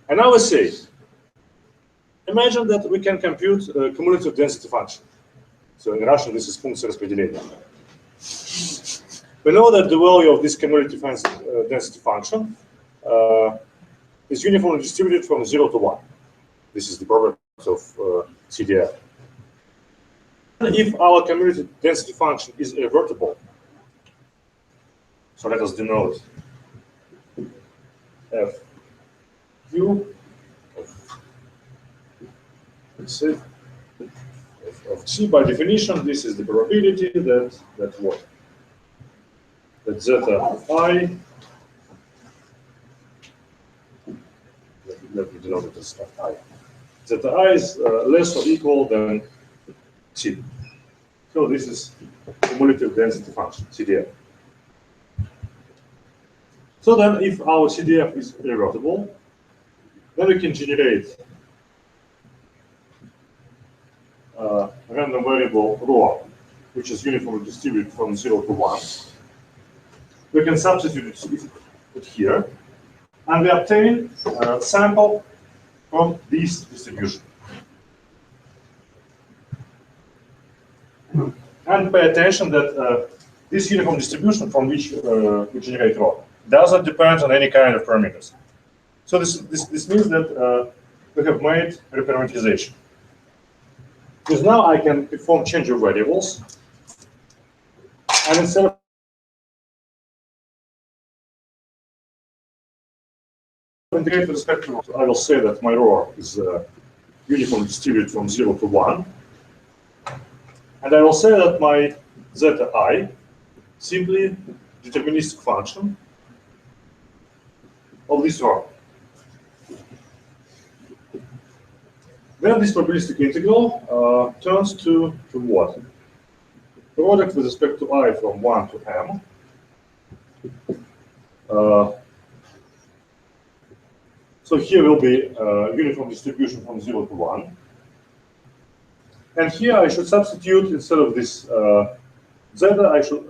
[SPEAKER 5] And now we say, imagine that we can compute a cumulative density function. So in Russian, this is функция распределения. We know that the value of this cumulative density function is uniformly distributed from 0 to 1. This is the property of CDF. If our cumulative density function is irrevertible, so let us denote f q of g. By definition, this is the probability that what? That zeta I, let me denote it as I. Zeta I is less or equal than c. So this is cumulative density function, CDF. So then if our CDF is irrevertible, then we can generate a random variable rho, which is uniformly distributed from 0 to 1. We can substitute it here, and we obtain a sample from this distribution. And pay attention that this uniform distribution from which we generate rho doesn't depend on any kind of parameters. So this means that we have made reparameterization. Because now I can perform change of variables, and instead of integrate with respect to, I will say that my rho is uniformly distributed from 0 to 1. And I will say that my zeta I simply deterministic function of this rho. Then this probabilistic integral turns to what? Product with respect to I from 1 to m. So here will be uniform distribution from 0 to 1. And here I should substitute, instead of this zeta, I should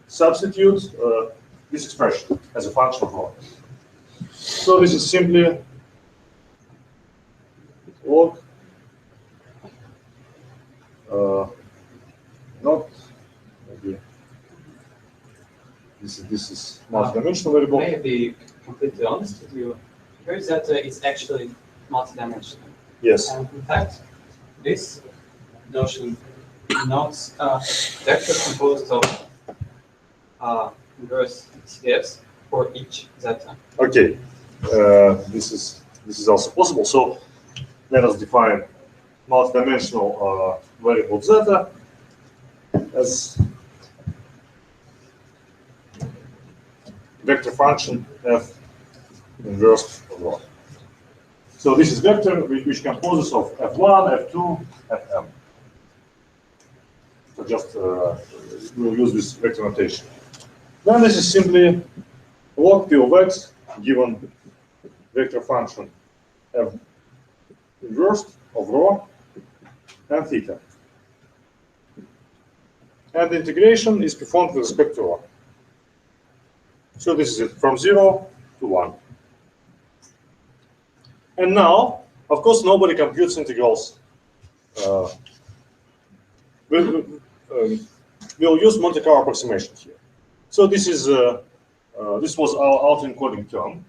[SPEAKER 5] substitute this expression as a function of rho. So this is simply log not maybe this is multidimensional variable.
[SPEAKER 6] May I be completely honest with you? Here zeta is actually multidimensional.
[SPEAKER 5] Yes.
[SPEAKER 6] And in fact, this notion denotes a vector composed of inverse CDFs for each zeta.
[SPEAKER 5] Okay. This is also possible. So let us define multidimensional variable zeta as vector function f inverse of rho. So this is vector which composes of f1, f2, fm. So just we'll use this vector notation. Then this is simply log p of x given vector function f inverse of rho and theta. And the integration is performed with respect to rho. So this is it, from 0 to 1. And now, of course, nobody computes integrals. We'll use Monte Carlo approximation here. So this is this was our autoencoding term.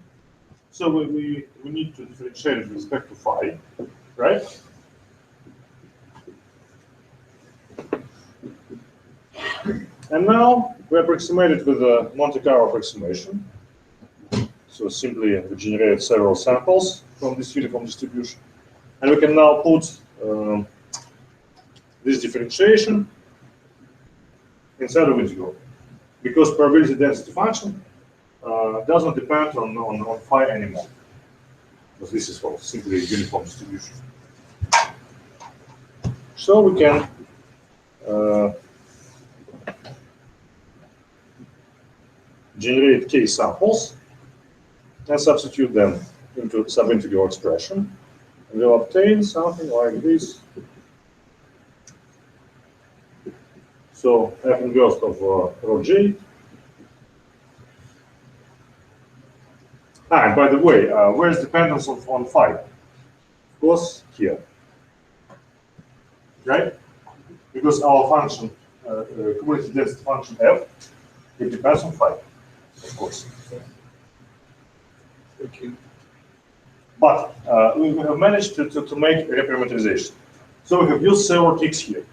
[SPEAKER 5] So we need to differentiate it with respect to phi, right? And now we approximate it with a Monte Carlo approximation. So simply we generate several samples from this uniform distribution. And we can now put this differentiation inside of integral. Because probability density function does not depend on phi anymore. Because this is simply a uniform distribution. So we can generate k samples and substitute them into subintegral expression. And we'll obtain something like this. So f inverse of rho j. And by the way, where is dependence on phi? Of course, here. Right? Because our function, cumulative density function f, it depends on phi, of course.
[SPEAKER 6] Okay.
[SPEAKER 5] But we have managed to make a reparameterization. So we have used several tricks here.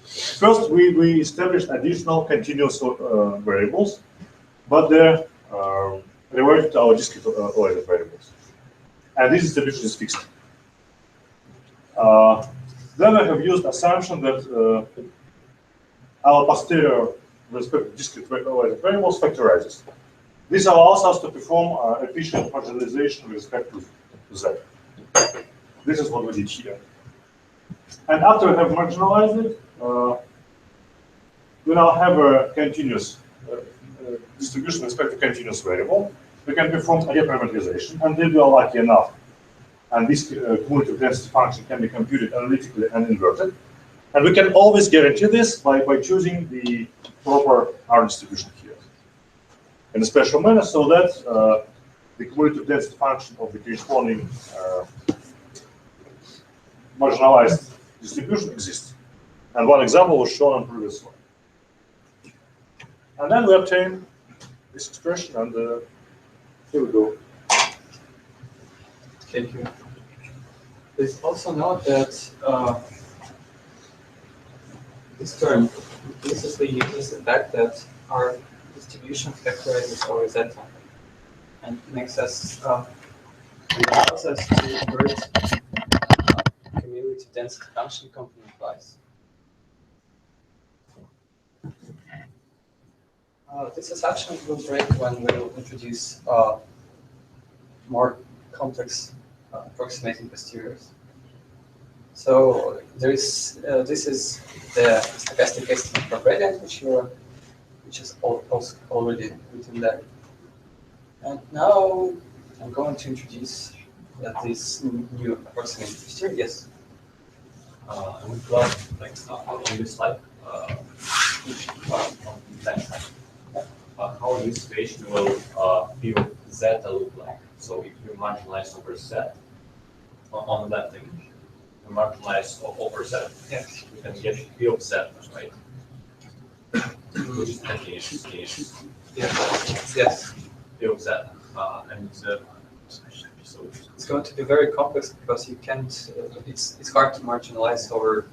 [SPEAKER 5] First, we established additional continuous variables, but they're related to our discrete oriented variables. And this distribution is fixed. Then I have used assumption that our posterior with respect to discrete oriented variables factorizes. This allows us to perform efficient marginalization with respect to Z. This is what we did here. And after we have marginalized it, we now have a continuous distribution with respect to continuous variable. We can perform a reparameterization, and if we are lucky enough, and this cumulative density function can be computed analytically and inverted. And we can always guarantee this by choosing the proper R distribution here in a special manner, so that the cumulative density function of the corresponding marginalized distribution exists. And one example was shown on previous slide. And then we obtain this expression, and here we go.
[SPEAKER 6] Thank you. Please also note that this term implicitly uses the fact that our distribution factorizes over Z, and makes us allows us to invert cumulative density function complement twice. This assumption will break when we will introduce more complex approximating posteriors. So there is this is the stochastic estimate for gradient, which is also already written there. And now I'm going to introduce this new approximating posterior. Yes.
[SPEAKER 7] I would love, like, on this slide, on that side, how this equation will field zeta look like. So if you marginalize over Z on that image, you marginalize over Z,
[SPEAKER 6] Yes.
[SPEAKER 7] you can get field zeta, right? Which is continuous.
[SPEAKER 6] Yes.
[SPEAKER 7] Field zeta. And so
[SPEAKER 6] It's going to be very complex because you can't. It's hard to marginalize over,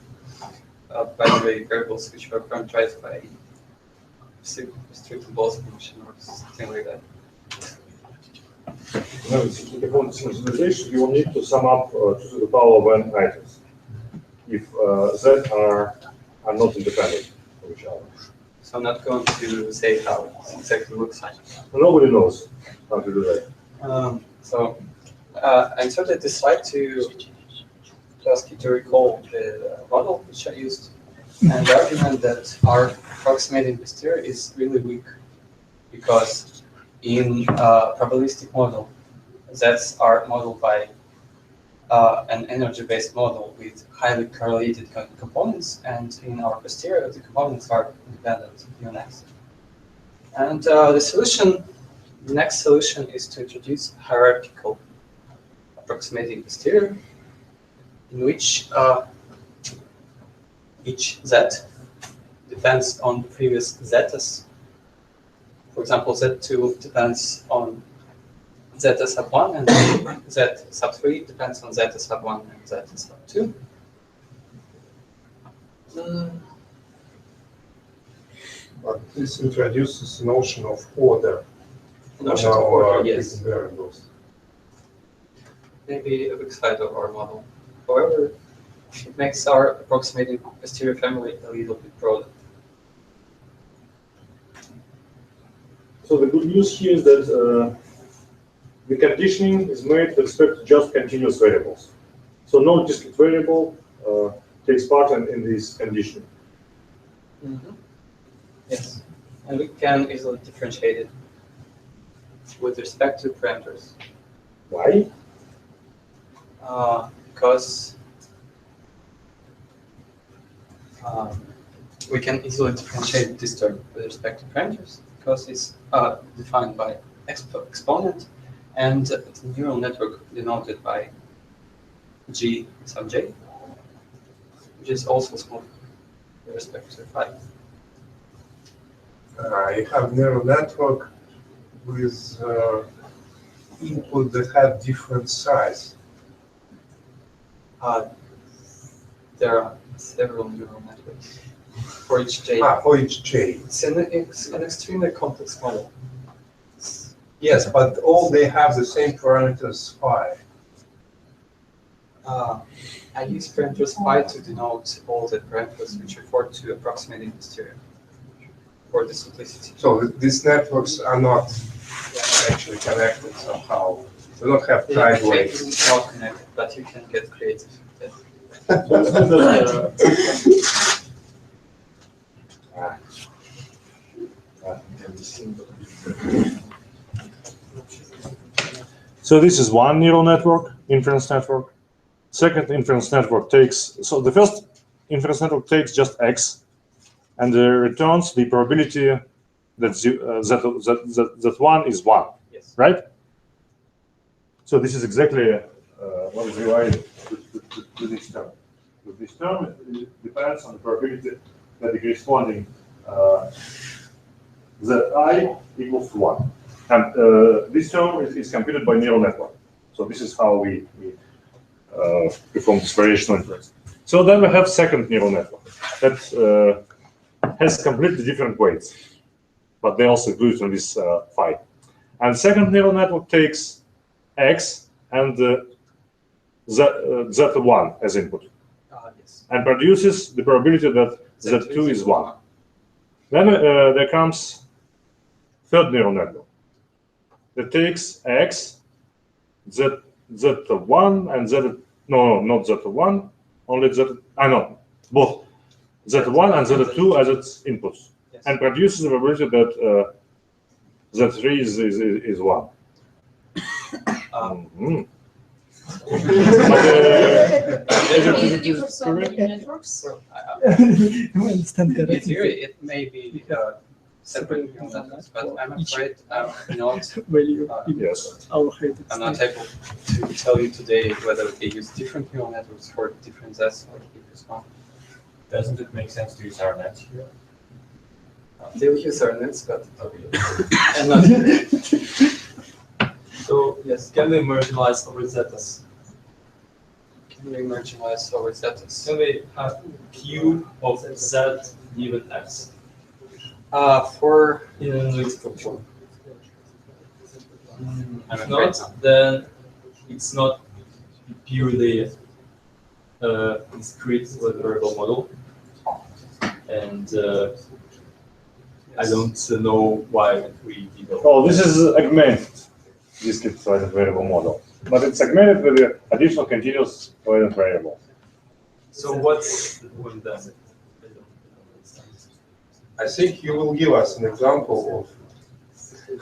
[SPEAKER 6] by the way, variables which were parameterized by strict balls function or something like that.
[SPEAKER 5] Now, to perform this marginalization, you will need to sum up to the power of n items if Z are not independent of each other.
[SPEAKER 6] So I'm not going to say how it exactly looks like.
[SPEAKER 5] Nobody knows how to do that.
[SPEAKER 6] So I inserted this slide to ask you to recall the model which I used, and the argument that our approximating posterior is really weak because in a probabilistic model, that's our model by an energy-based model with highly correlated components, and in our posterior, the components are independent units. And the solution The next solution is to introduce hierarchical approximating posterior, in which each z depends on the previous zetas. For example, z2 depends on zeta sub 1, and z sub 3 depends on zeta sub 1 and zeta sub 2.
[SPEAKER 4] But this introduces the notion of order.
[SPEAKER 6] Notion of order,
[SPEAKER 4] our
[SPEAKER 6] yes.
[SPEAKER 4] variables.
[SPEAKER 6] Maybe a big side of our model. However, it makes our approximating posterior family a little bit broader.
[SPEAKER 5] So the good news here is that the conditioning is made with respect to just continuous variables. So no discrete variable takes part in this conditioning.
[SPEAKER 6] Yes, and we can easily differentiate it with respect to parameters.
[SPEAKER 5] Why?
[SPEAKER 6] Because we can easily differentiate this term with respect to parameters, because it's defined by exponent, and the neural network denoted by G sub j, which is also small with respect to phi.
[SPEAKER 4] I have neural network with input that have different size.
[SPEAKER 6] There are several neural networks for each j.
[SPEAKER 4] For each j.
[SPEAKER 6] It's an extremely complex model.
[SPEAKER 4] Yes, but all they have the same parameters phi.
[SPEAKER 6] I use parameters phi to denote all the parameters which refer to approximating posterior for the simplicity.
[SPEAKER 4] So these networks are not actually connected somehow. They don't have time
[SPEAKER 6] They
[SPEAKER 4] waves.
[SPEAKER 6] are not connected, but you can get creative.
[SPEAKER 5] So this is one neural network, inference network. Second inference network takes, so the first inference network takes just x and returns the probability that that one is 1,
[SPEAKER 6] Yes.
[SPEAKER 5] right? So this is exactly what is related to this term. With this term, it depends on the probability that the corresponding Zi equals to 1. And this term is computed by neural network. So this is how we perform this variational inference. So then we have second neural network that has completely different weights, but they also include on this phi. And second neural network takes x and z1 as input,
[SPEAKER 6] Yes.
[SPEAKER 5] and produces the probability that z2 is 1. Then there comes third neural network that takes x, z1 and not z1, only both z1 and z2 as its inputs,
[SPEAKER 6] Yes.
[SPEAKER 5] and produces the probability that z3 is 1.
[SPEAKER 8] Maybe for some networks.
[SPEAKER 6] In theory, it may be separate neural networks, but I'm afraid I'm
[SPEAKER 5] Yes.
[SPEAKER 6] not able to tell you today whether they use different neural networks for different Zs or different one.
[SPEAKER 7] Doesn't it make sense to use our nets here?
[SPEAKER 6] They will use our nets, but
[SPEAKER 7] Okay.
[SPEAKER 6] and not.
[SPEAKER 3] So
[SPEAKER 6] Yes.
[SPEAKER 3] can we marginalize over zetas?
[SPEAKER 6] Can we marginalize over zetas?
[SPEAKER 3] Can we have q of z given x
[SPEAKER 6] For
[SPEAKER 3] in an analytical form?
[SPEAKER 6] I'm
[SPEAKER 3] If
[SPEAKER 6] afraid
[SPEAKER 3] not,
[SPEAKER 6] not.
[SPEAKER 3] then it's not purely discrete with variable model, and I don't know why we developed.
[SPEAKER 5] Oh, this is augmented discrete latent variable model, but it's segmented with the additional continuous latent variable.
[SPEAKER 3] So what's the point then?
[SPEAKER 4] I think you will give us an example of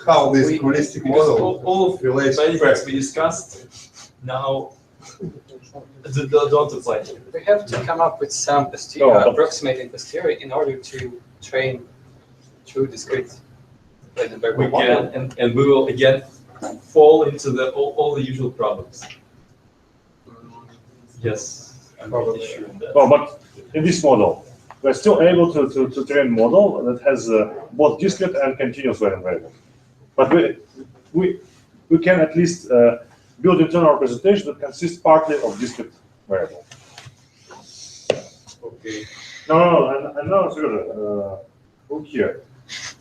[SPEAKER 4] how this probabilistic
[SPEAKER 3] Because
[SPEAKER 4] model
[SPEAKER 3] all of
[SPEAKER 4] relates
[SPEAKER 3] many
[SPEAKER 4] to
[SPEAKER 3] things we
[SPEAKER 4] practice.
[SPEAKER 3] discussed now don't apply.
[SPEAKER 6] We have to come up with some
[SPEAKER 5] Oh.
[SPEAKER 6] approximating posterior in order to train true discrete latent variable
[SPEAKER 3] we
[SPEAKER 6] model.
[SPEAKER 3] can, and we will again fall into the all the usual problems. Yes, I'm pretty sure of that.
[SPEAKER 5] Oh, but in this model, we're still able to train a model that has both discrete and continuous latent variables. But we can at least build internal representation that consists partly of discrete variables.
[SPEAKER 4] Okay.
[SPEAKER 5] No, seriously, look here.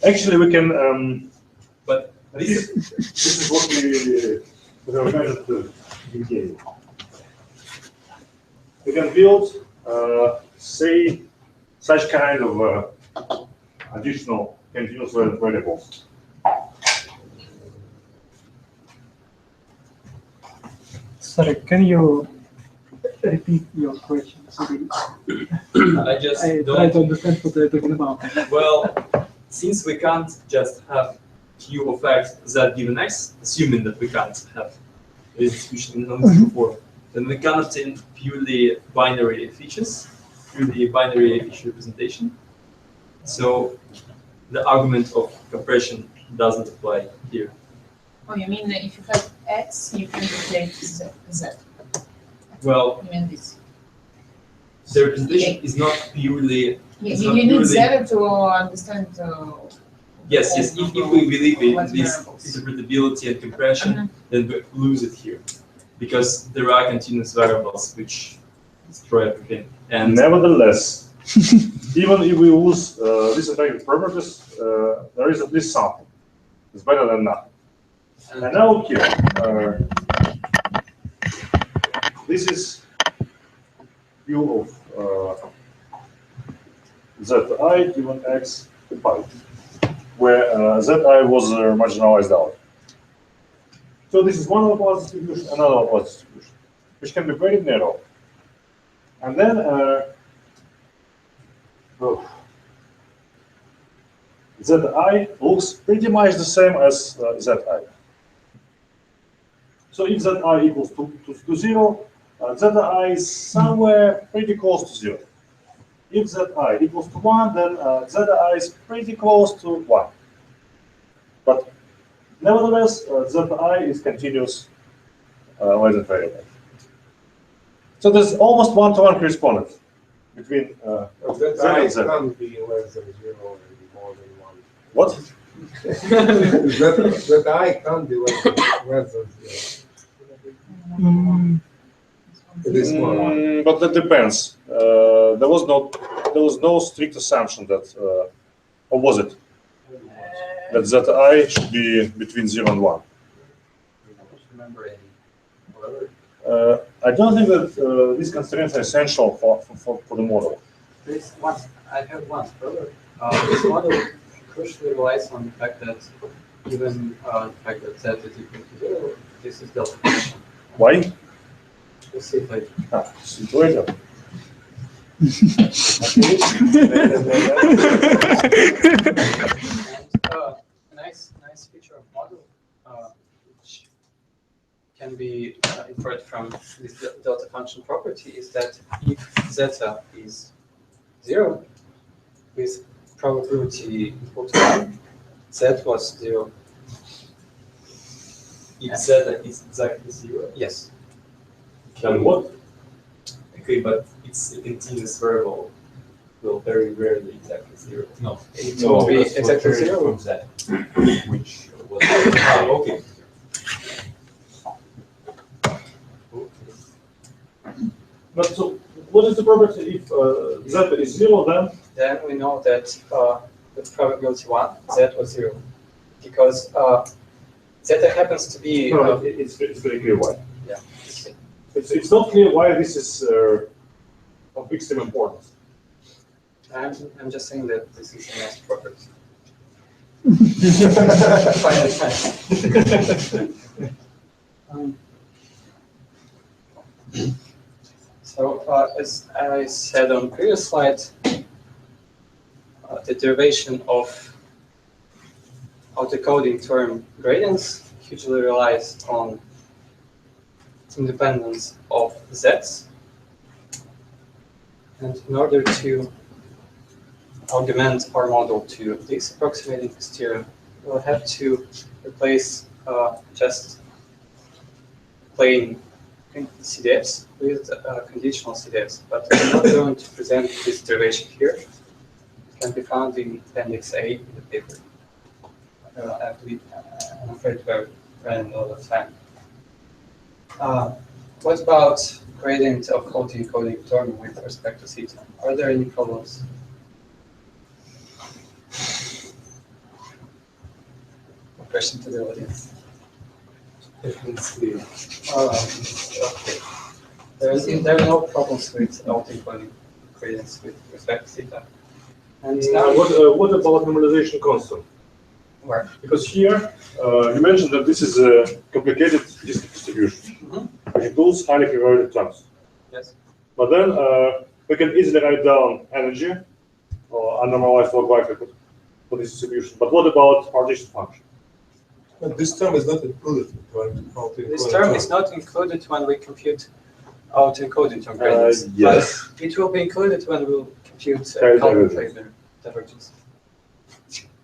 [SPEAKER 5] Actually, we can.
[SPEAKER 3] But
[SPEAKER 5] This is what we are going to do. We can build, say, such kind of additional continuous latent variables.
[SPEAKER 1] Sorry, can you repeat your question? Sorry.
[SPEAKER 3] I just
[SPEAKER 1] I try
[SPEAKER 3] don't.
[SPEAKER 1] to understand what you're talking about.
[SPEAKER 3] Well, since we can't just have q of x z given x, assuming that we can't have this distribution in this form, then we can obtain purely binary features through the binary feature representation. So the argument of compression doesn't apply here.
[SPEAKER 8] Oh, you mean that if you have X, you can replace Z?
[SPEAKER 3] Well,
[SPEAKER 8] You mean this?
[SPEAKER 3] the representation is not purely.
[SPEAKER 8] Yeah,
[SPEAKER 3] It's
[SPEAKER 8] you
[SPEAKER 3] not
[SPEAKER 8] need
[SPEAKER 3] purely-
[SPEAKER 8] Z to understand.
[SPEAKER 3] Yes. If we believe in
[SPEAKER 8] What
[SPEAKER 3] this
[SPEAKER 8] variables?
[SPEAKER 3] interpretability and compression, then we lose it here, because there are continuous variables which destroy everything. And
[SPEAKER 5] Nevertheless, even if we lose these effective properties, there is at least something. It's better than nothing. And now here, this is view of Zi given x compiled, where Zi was marginalized out. So this is one Laplace distribution, another Laplace distribution, which can be very narrow. And then Zi looks pretty much the same as Zi. So if Zi equals to 0, Zi is somewhere pretty close to 0. If Zi equals to 1, then Zi is pretty close to 1. But nevertheless, Zi is continuous latent variable. So there's almost one-to-one correspondence between
[SPEAKER 4] That
[SPEAKER 5] Z
[SPEAKER 4] I
[SPEAKER 5] and Z.
[SPEAKER 4] can't be less than 0 and more than 1.
[SPEAKER 5] What?
[SPEAKER 4] that I can't be less than 0.
[SPEAKER 1] Mm,
[SPEAKER 4] It is one.
[SPEAKER 5] But that depends. There was no strict assumption that, or was it, that Zi should be between 0 and 1.
[SPEAKER 6] Remember any.
[SPEAKER 5] I don't think that these constraints are essential for the model.
[SPEAKER 6] This one, I have one further. This model crucially relies on the fact that even the fact that Z is equal to 0, this is delta function.
[SPEAKER 5] Why?
[SPEAKER 6] We'll see if I
[SPEAKER 5] See you later.
[SPEAKER 6] And nice feature of model, which can be inferred from this delta function property, is that if zeta is 0 with probability equal to 1, z was 0.
[SPEAKER 3] if z is exactly 0,
[SPEAKER 6] Yes.
[SPEAKER 5] And what?
[SPEAKER 3] okay, but it's a continuous variable. Will very rarely exactly 0.
[SPEAKER 7] No,
[SPEAKER 6] It will be
[SPEAKER 7] that's what
[SPEAKER 6] exactly
[SPEAKER 7] varies
[SPEAKER 6] 0.
[SPEAKER 7] from Z, which was
[SPEAKER 3] Okay.
[SPEAKER 5] But so, what is the property if Z is 0, then?
[SPEAKER 6] Then we know that with probability 1, z was 0. Because zeta happens to be.
[SPEAKER 5] No, it's very clear why.
[SPEAKER 6] Yeah.
[SPEAKER 5] It's not clear why this is of extreme importance.
[SPEAKER 6] I'm just saying that this is a nice property. So as I said on previous slide, the derivation of autoencoding term gradients hugely relies on independence of z's. And in order to augment our model to this approximating posterior, we'll have to replace just plain CDFs with conditional CDFs, but I'm not going to present this derivation here. It can be found in Appendix A in the paper. I'm afraid we're running out of time. What about gradient of autoencoding term with respect to theta? Are there any problems? A question to the audience.
[SPEAKER 4] Definitely.
[SPEAKER 6] Okay. There are no problems with autoencoding gradients with respect to theta. And now,
[SPEAKER 5] What about normalization constant?
[SPEAKER 6] where?
[SPEAKER 5] Because here you mentioned that this is a complicated distribution, which includes highly covariated terms.
[SPEAKER 6] Yes.
[SPEAKER 5] But then we can easily write down energy or unnormalized log likelihood for this distribution. But what about partition function?
[SPEAKER 4] But this term is not included when
[SPEAKER 6] This term is not included when we compute autoencoding term gradients.
[SPEAKER 5] Yes.
[SPEAKER 6] But it will be included when we compute
[SPEAKER 5] Fair
[SPEAKER 6] Kalman-Kleiner divergence.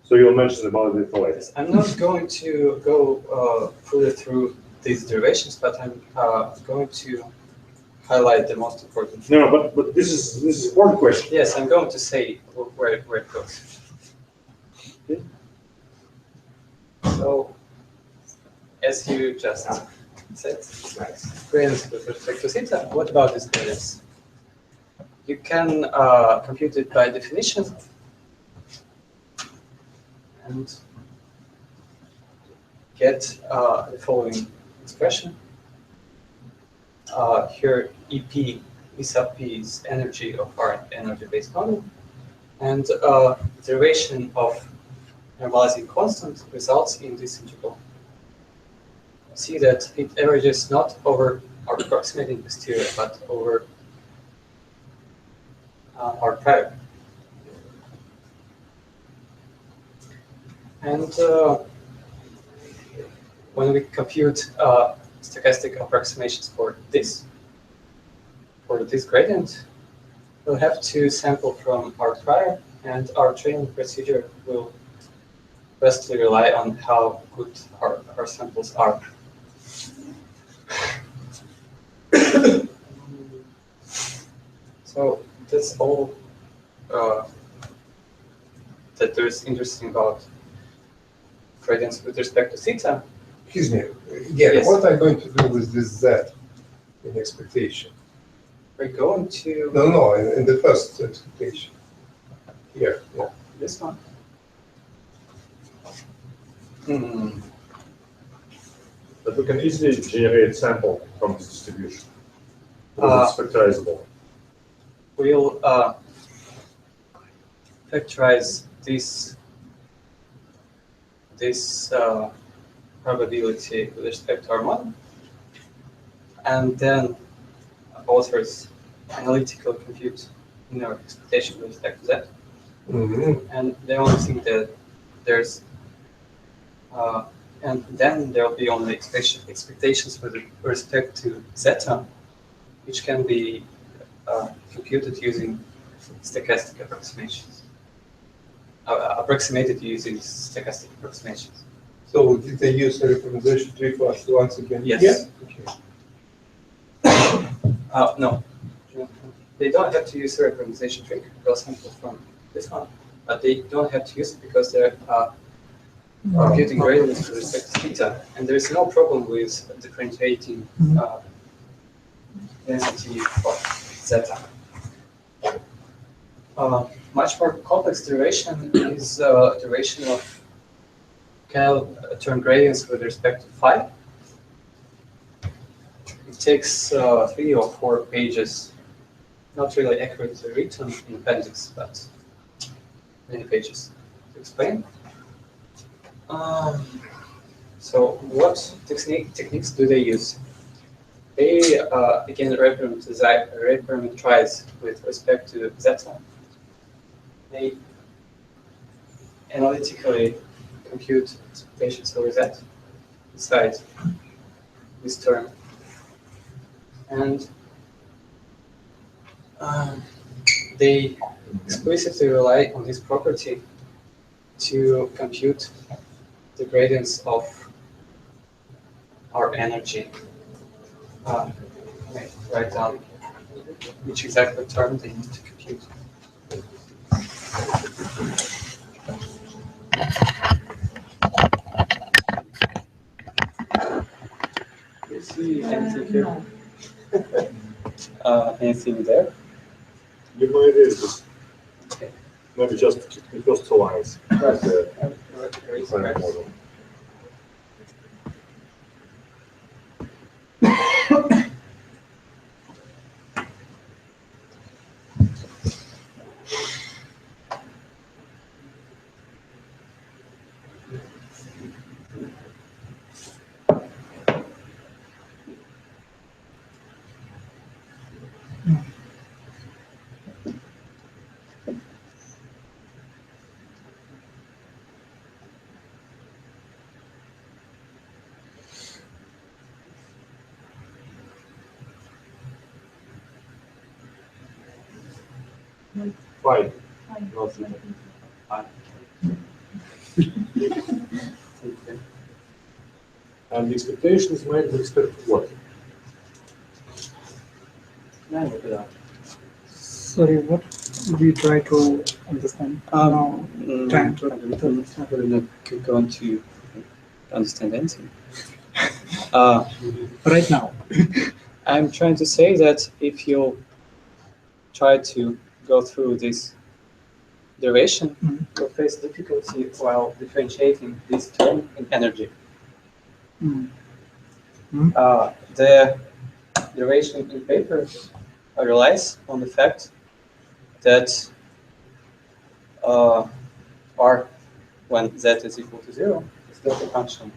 [SPEAKER 5] So you'll mention about it later.
[SPEAKER 6] Yes, I'm not going to go fully through these derivations, but I'm going to highlight the most important.
[SPEAKER 5] No, but this is important question.
[SPEAKER 6] Yes, I'm going to say where it goes.
[SPEAKER 5] Okay.
[SPEAKER 6] So, as you just said, gradients with respect to theta. What about these gradients? You can compute it by definition and get the following expression. Here, EP, E sub P is energy of our energy-based model, and derivation of normalizing constant results in this integral. See that it averages not over our approximating posterior, but over our prior. And when we compute stochastic approximations for this gradient, we'll have to sample from our prior, and our training procedure will vastly rely on how good our samples are. So that's all that there's interesting about gradients with respect to theta.
[SPEAKER 4] Excuse me. Again,
[SPEAKER 6] Yes.
[SPEAKER 4] what are you going to do with this Z in expectation?
[SPEAKER 6] We're going to
[SPEAKER 4] No, in the first expectation. Here. Yeah.
[SPEAKER 6] this one.
[SPEAKER 5] But we can easily generate sample from this distribution.
[SPEAKER 6] Uh,
[SPEAKER 5] It's factorizable.
[SPEAKER 6] We'll factorize this probability with respect to our model, and then authors analytical compute inner expectation with respect to that. And the only thing that there's and then there will be only expectations with respect to zeta, which can be computed using stochastic approximations, approximated using stochastic approximations.
[SPEAKER 4] So did they use a recommendation tree for us once again?
[SPEAKER 6] Yes.
[SPEAKER 4] Yeah. Okay.
[SPEAKER 6] No, they don't have to use the recognition trick. They'll sample from this one, but they don't have to use it because they're computing gradients with respect to theta, and there is no problem with differentiating density of zeta. Much more complex derivation is derivation of term gradients with respect to phi. It takes 3 or 4 pages, not really accurately written in appendix, but many pages to explain. So what techniques do they use? They again reparameterize with respect to zeta. They analytically compute expectations over that inside this term, and they explicitly rely on this property to compute the gradients of our energy. Write down which exact term they need to compute. Do you see anything here? Anything there?
[SPEAKER 5] You know it is.
[SPEAKER 6] Okay.
[SPEAKER 5] Maybe just the first two lines.
[SPEAKER 6] Right.
[SPEAKER 5] The
[SPEAKER 6] Right.
[SPEAKER 5] model. Fine. Not zero. And the expectations might be expected what?
[SPEAKER 1] Sorry, what we try to understand now? Trying to
[SPEAKER 6] I'm not going to understand anything.
[SPEAKER 1] right now.
[SPEAKER 6] I'm trying to say that if you try to go through this derivation, you'll face difficulty while differentiating this term in energy. The derivation in paper relies on the fact that R, when z is equal to 0, is delta function,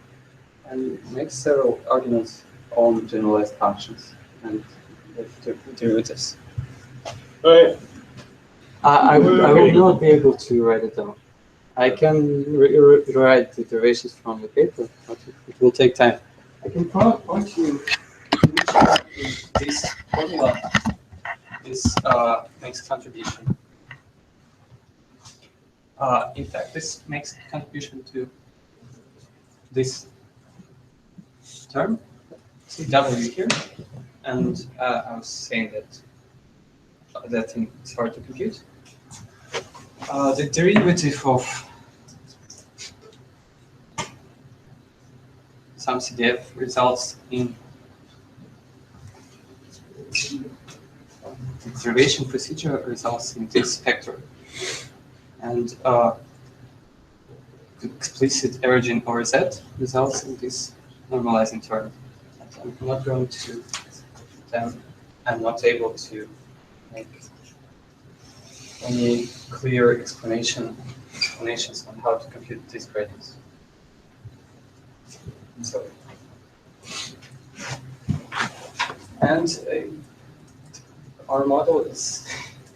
[SPEAKER 6] and makes several arguments on generalized functions and the derivatives.
[SPEAKER 5] Right.
[SPEAKER 6] I will not be able to write it down. I can rewrite the derivations from the paper, but it will take time. I can point you to this formula. This makes contribution. In fact, this makes contribution to this term. See W here, and I was saying that thing is hard to compute. The derivative of some CDF results in the derivation procedure results in this factor, and the explicit origin over Z results in this normalizing term. And I'm not going to then I'm not able to make any clear explanations on how to compute these gradients. So, and our model is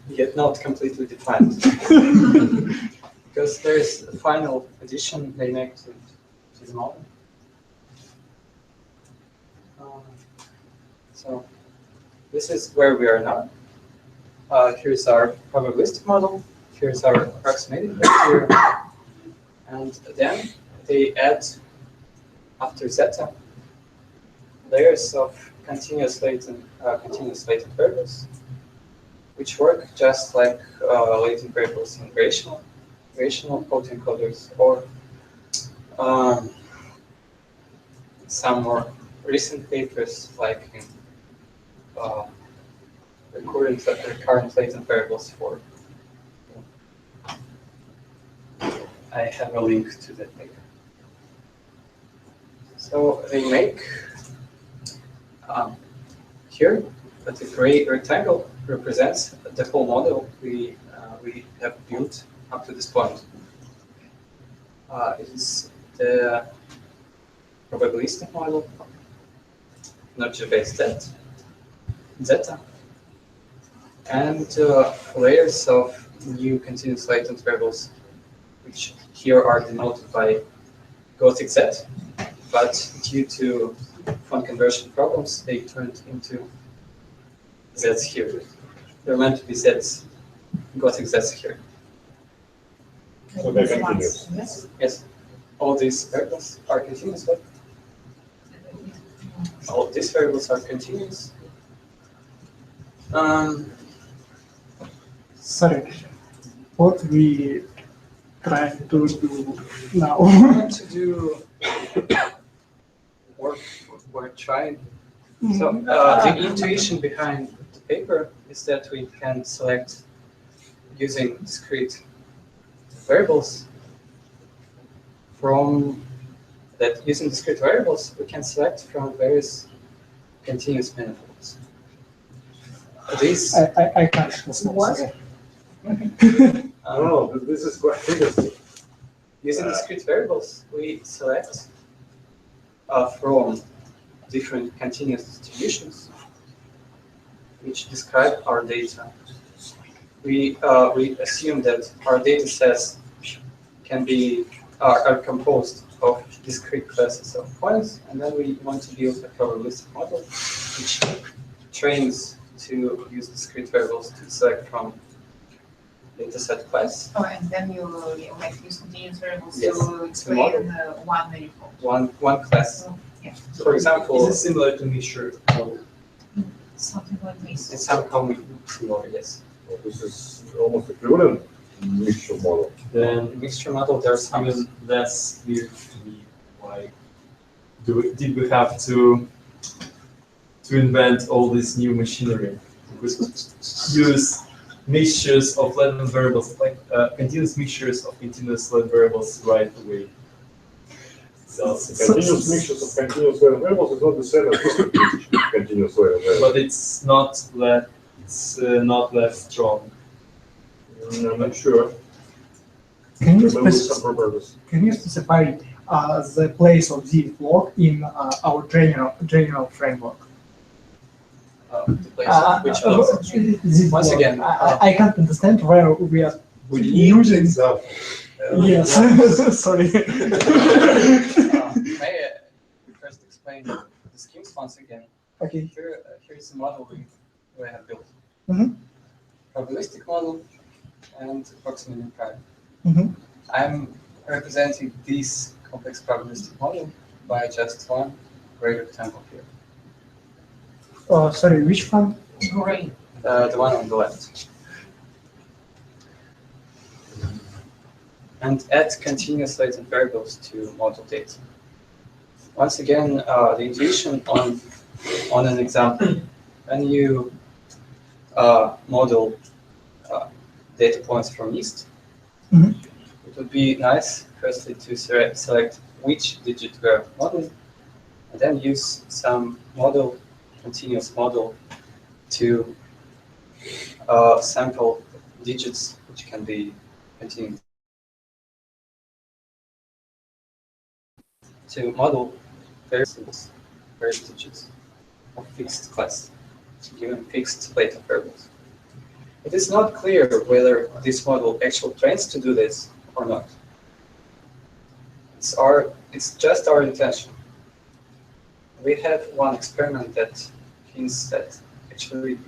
[SPEAKER 6] yet not completely defined because there is a final addition they make to the model. So this is where we are now. Here's our probabilistic model. Here's our approximated criteria, and then they add, after zeta, layers of continuous latent variables, which work just like latent variables in variational autoencoders, or some more recent papers like in recurrent latent variables for. I have a link to that paper. So they make here that the gray rectangle represents the whole model we have built up to this point. It is the probabilistic model, not based zeta, and layers of new continuous latent variables, which here are denoted by Gothic Z, but due to font conversion problems, they turned into Zs here. They're meant to be Zs, Gothic Zs here.
[SPEAKER 5] So they continue.
[SPEAKER 8] Yes.
[SPEAKER 6] Yes. all these variables are continuous, but all these variables are continuous.
[SPEAKER 1] Sorry, what we trying to do now?
[SPEAKER 6] I want to do work we're trying. So the intuition behind the paper is that we can select using discrete variables from that using discrete variables we can select from various continuous manifolds. These
[SPEAKER 1] I can't understand.
[SPEAKER 8] What?
[SPEAKER 1] Sorry.
[SPEAKER 5] No, this is quite interesting.
[SPEAKER 6] using discrete variables we select from different continuous distributions which describe our data. We assume that our data sets can be are composed of discrete classes of points, and then we want to build a probabilistic model which trains to use discrete variables to select from dataset class.
[SPEAKER 8] Oh, and then you like use continuous variables
[SPEAKER 6] Yes.
[SPEAKER 8] to explain one manifold.
[SPEAKER 6] One class.
[SPEAKER 8] Yeah.
[SPEAKER 6] For example,
[SPEAKER 3] Is it similar to mixture model?
[SPEAKER 8] Something like this.
[SPEAKER 6] it's somehow similar, yes.
[SPEAKER 5] Well, this is almost equivalent mixture model.
[SPEAKER 3] Then
[SPEAKER 6] In mixture model, there's some
[SPEAKER 3] even less clear to me why did we have to invent all this new machinery? Use mixtures of latent variables, like continuous mixtures of continuous latent variables right away. So,
[SPEAKER 5] Continuous mixtures of continuous variables is not the same as discrete continuous variables.
[SPEAKER 3] but it's not less strong.
[SPEAKER 5] I'm not sure.
[SPEAKER 1] Can you,
[SPEAKER 5] There will be some properties.
[SPEAKER 1] can you specify the place of the block in our general framework?
[SPEAKER 6] the place of which blocks.
[SPEAKER 1] This
[SPEAKER 6] Once
[SPEAKER 1] block.
[SPEAKER 6] again,
[SPEAKER 1] I can't understand where we are
[SPEAKER 4] We need
[SPEAKER 1] using.
[SPEAKER 4] example.
[SPEAKER 1] Yes, sorry.
[SPEAKER 6] May I first explain the schemes once again?
[SPEAKER 1] Okay.
[SPEAKER 6] Here is the model we have built.
[SPEAKER 1] Mhm.
[SPEAKER 6] Probabilistic model and approximate prime.
[SPEAKER 1] Mhm.
[SPEAKER 6] I'm representing this complex probabilistic model by just one greater rectangle here.
[SPEAKER 1] Sorry, which one?
[SPEAKER 8] Great.
[SPEAKER 6] The one on the left. And add continuous latent variables to model data. Once again, the intuition on an example. When you model data points from East,
[SPEAKER 1] Mhm.
[SPEAKER 6] it would be nice firstly to select which digit we're modeling, and then use some continuous model to sample digits which can be continued. To model various digits of fixed class, given fixed latent variables. It is not clear whether this model actually trains to do this or not. It's just our intention. We have one experiment that hints that actually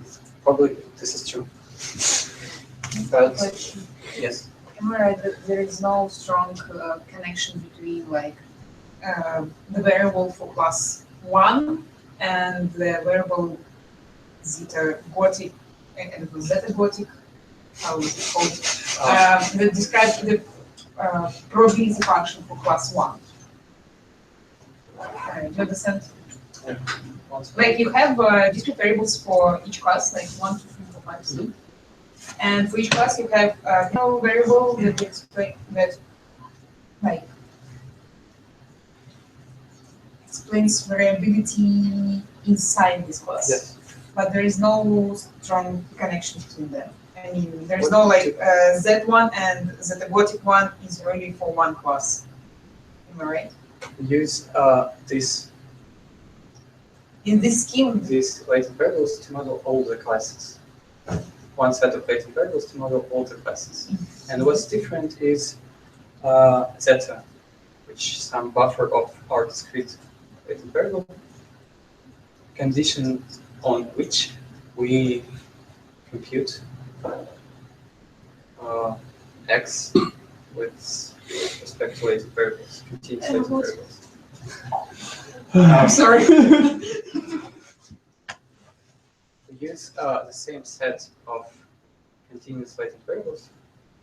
[SPEAKER 6] probably this is true. But yes,
[SPEAKER 8] Am I right that there is no strong connection between like the variable for class 1 and the variable zeta gotic and the zeta gotic, how is it called? That describes the probability function for class 1. Do you understand? Like you have discrete variables for each class, like 1, 2, 3, 4, 5, 6. And for each class you have no variable that explain that like explains variability inside this class.
[SPEAKER 6] yes.
[SPEAKER 8] But there is no strong connection between them. I mean, there's no like Z1 and the gotic one is really for one class. Am I right?
[SPEAKER 6] Use this
[SPEAKER 8] In this scheme,
[SPEAKER 6] these latent variables to model all the classes. One set of latent variables to model all the classes. And what's different is zeta, which is some buffer of our discrete latent variable, condition on which we compute x with respect to latent variables, continuous latent variables.
[SPEAKER 8] I'm sorry.
[SPEAKER 6] We use the same set of continuous latent variables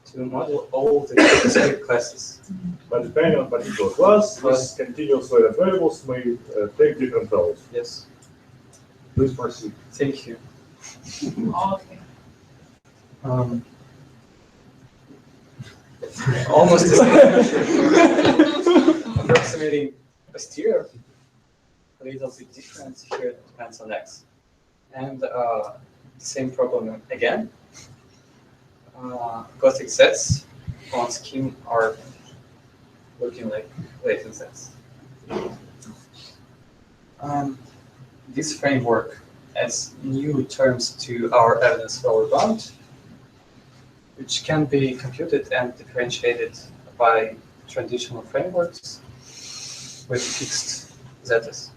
[SPEAKER 6] to model all the discrete classes.
[SPEAKER 5] But depending on particular class, these continuous latent variables may take different values.
[SPEAKER 6] Yes.
[SPEAKER 5] Please proceed.
[SPEAKER 6] Thank you.
[SPEAKER 8] Okay.
[SPEAKER 6] Almost the same. Approximating posterior, a little bit different here, it depends on x. And same problem again. Gothic sets on scheme are looking like latent sets. This framework adds new terms to our evidence lower bound, which can be computed and differentiated by traditional frameworks with fixed zetas.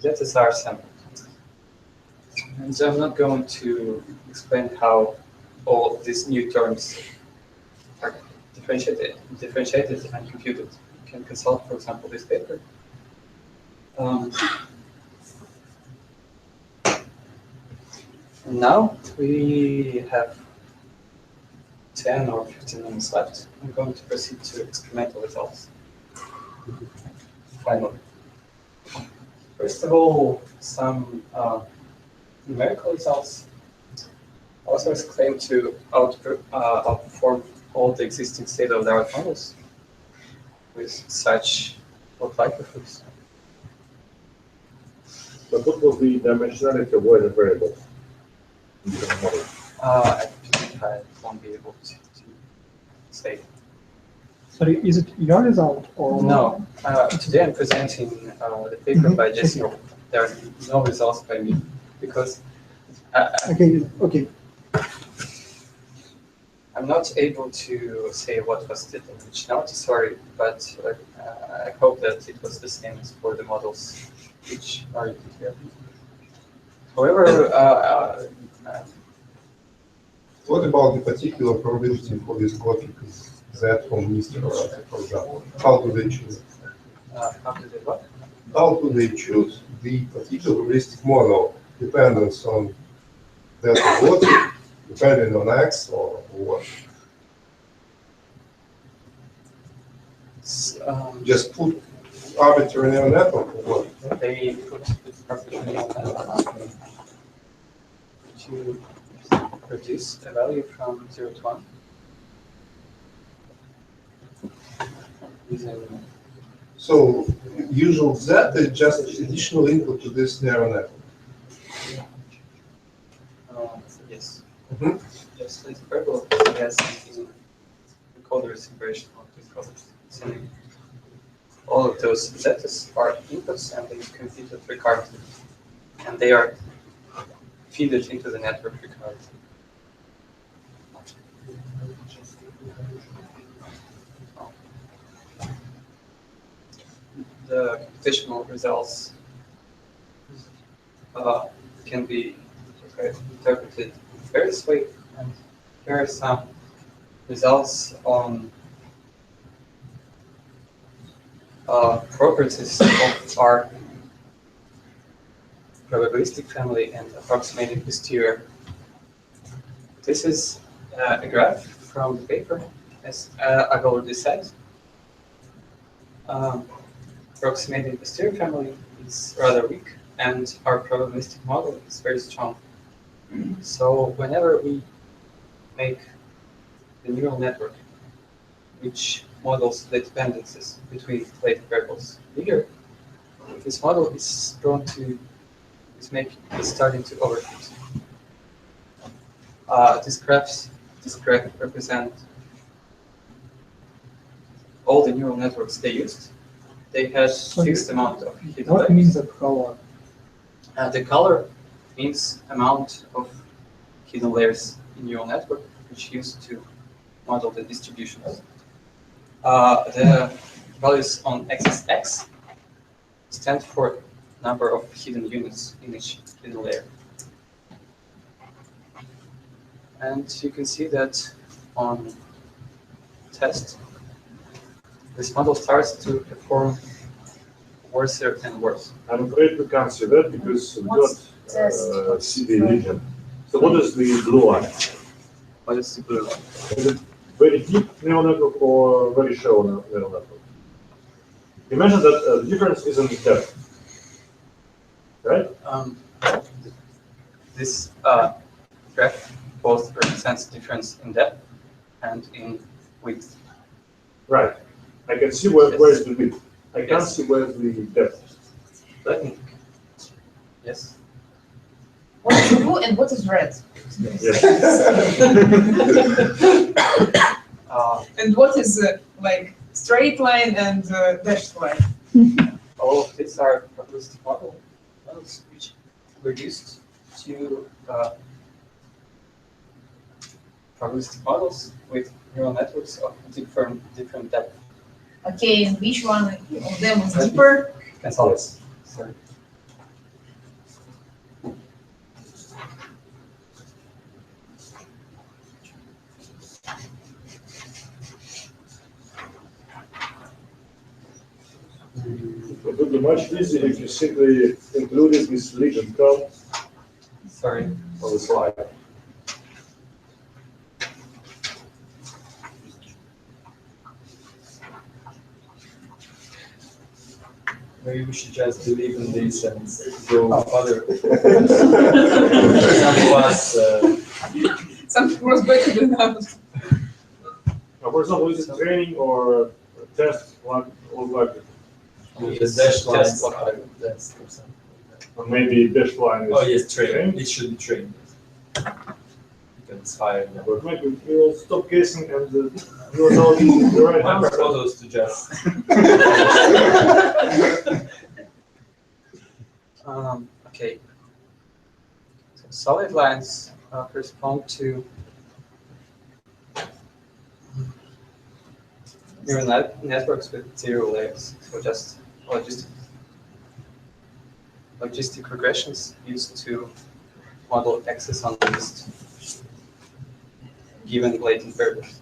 [SPEAKER 6] Zetas are sampled. And I'm not going to explain how all these new terms are differentiated and computed. You can consult, for example, this paper. Now we have 10 or 15 minutes left. I'm going to proceed to experimental results. Finally. First of all, some numerical results. Authors claim to outperform all the existing state-of-the-art models with such likelihoods.
[SPEAKER 5] But what was the dimensionality of latent variables in different models?
[SPEAKER 6] I think I won't be able to say.
[SPEAKER 1] Sorry, is it your result or
[SPEAKER 6] No. Today I'm presenting the paper by Discrete. There are no results by me because
[SPEAKER 1] Okay.
[SPEAKER 6] I'm not able to say what was the dimensionality, sorry, but I hope that it was the same as for the models which are used here. However,
[SPEAKER 4] What about the particular probability for this Gothic Z from Mr. for example? How do they choose?
[SPEAKER 6] how do they what?
[SPEAKER 4] How do they choose the particular heuristic model dependence on that Gothic, depending on X or what? Just put arbitrary neural network or what?
[SPEAKER 6] They put this arbitrary neural to produce a value from 0 to 1 using
[SPEAKER 4] So usual Z is just additional input to this neural network.
[SPEAKER 6] yes.
[SPEAKER 4] Mhm.
[SPEAKER 6] Just like purple has encoders and variational encoders. So all of those zetas are inputs and they compute it recurrently. And they are feed it into the network recurrently. The computational results can be interpreted in various ways. And here are some results on properties of our probabilistic family and approximating posterior. This is a graph from the paper, as I've already said. Approximating posterior family is rather weak, and our probabilistic model is very strong. So whenever we make the neural network, which models the dependencies between latent variables bigger, this model is prone to is starting to overfit. These graph represent all the neural networks they used. They had fixed amount of hidden
[SPEAKER 1] what
[SPEAKER 6] layers.
[SPEAKER 1] means the color?
[SPEAKER 6] The color means amount of hidden layers in neural network, which used to model the distributions. The values on axis X stand for number of hidden units in each hidden layer. And you can see that on test, this model starts to perform worse and worse.
[SPEAKER 5] I'm afraid we can't see that because we don't see the region. So what is the blue line?
[SPEAKER 6] What is the blue line?
[SPEAKER 5] Is it very deep neural network or very shallow neural network? You mentioned that the difference is in depth, right?
[SPEAKER 6] This graph both represents difference in depth and in width.
[SPEAKER 5] Right. I can see where is the width. I can't see where is the depth.
[SPEAKER 6] Let me. Yes.
[SPEAKER 8] What is blue and what is red?
[SPEAKER 5] Yes.
[SPEAKER 8] And what is like straight line and dashed line?
[SPEAKER 6] All of these are probabilistic models which were used to probabilistic models with neural networks of different depth.
[SPEAKER 8] Okay, and which one of them is deeper?
[SPEAKER 6] Yes. Sorry.
[SPEAKER 5] It would be much easier if you simply included this legend count
[SPEAKER 6] Sorry.
[SPEAKER 5] on the slide.
[SPEAKER 3] Maybe we should just believe in this and go further. Some of us.
[SPEAKER 8] Some was better than others.
[SPEAKER 5] Now, for example, is it training or a test one or like
[SPEAKER 3] The dash lines. That's
[SPEAKER 5] or maybe dash line is
[SPEAKER 3] oh yes, train.
[SPEAKER 5] trained?
[SPEAKER 3] It should be trained. Because it's higher.
[SPEAKER 5] But maybe we will stop guessing and you will know the right
[SPEAKER 3] I
[SPEAKER 5] answer.
[SPEAKER 3] propose to just.
[SPEAKER 6] Okay. So solid lines correspond to neural networks with zero layers. So just logistic regressions used to model access on the list given latent variables.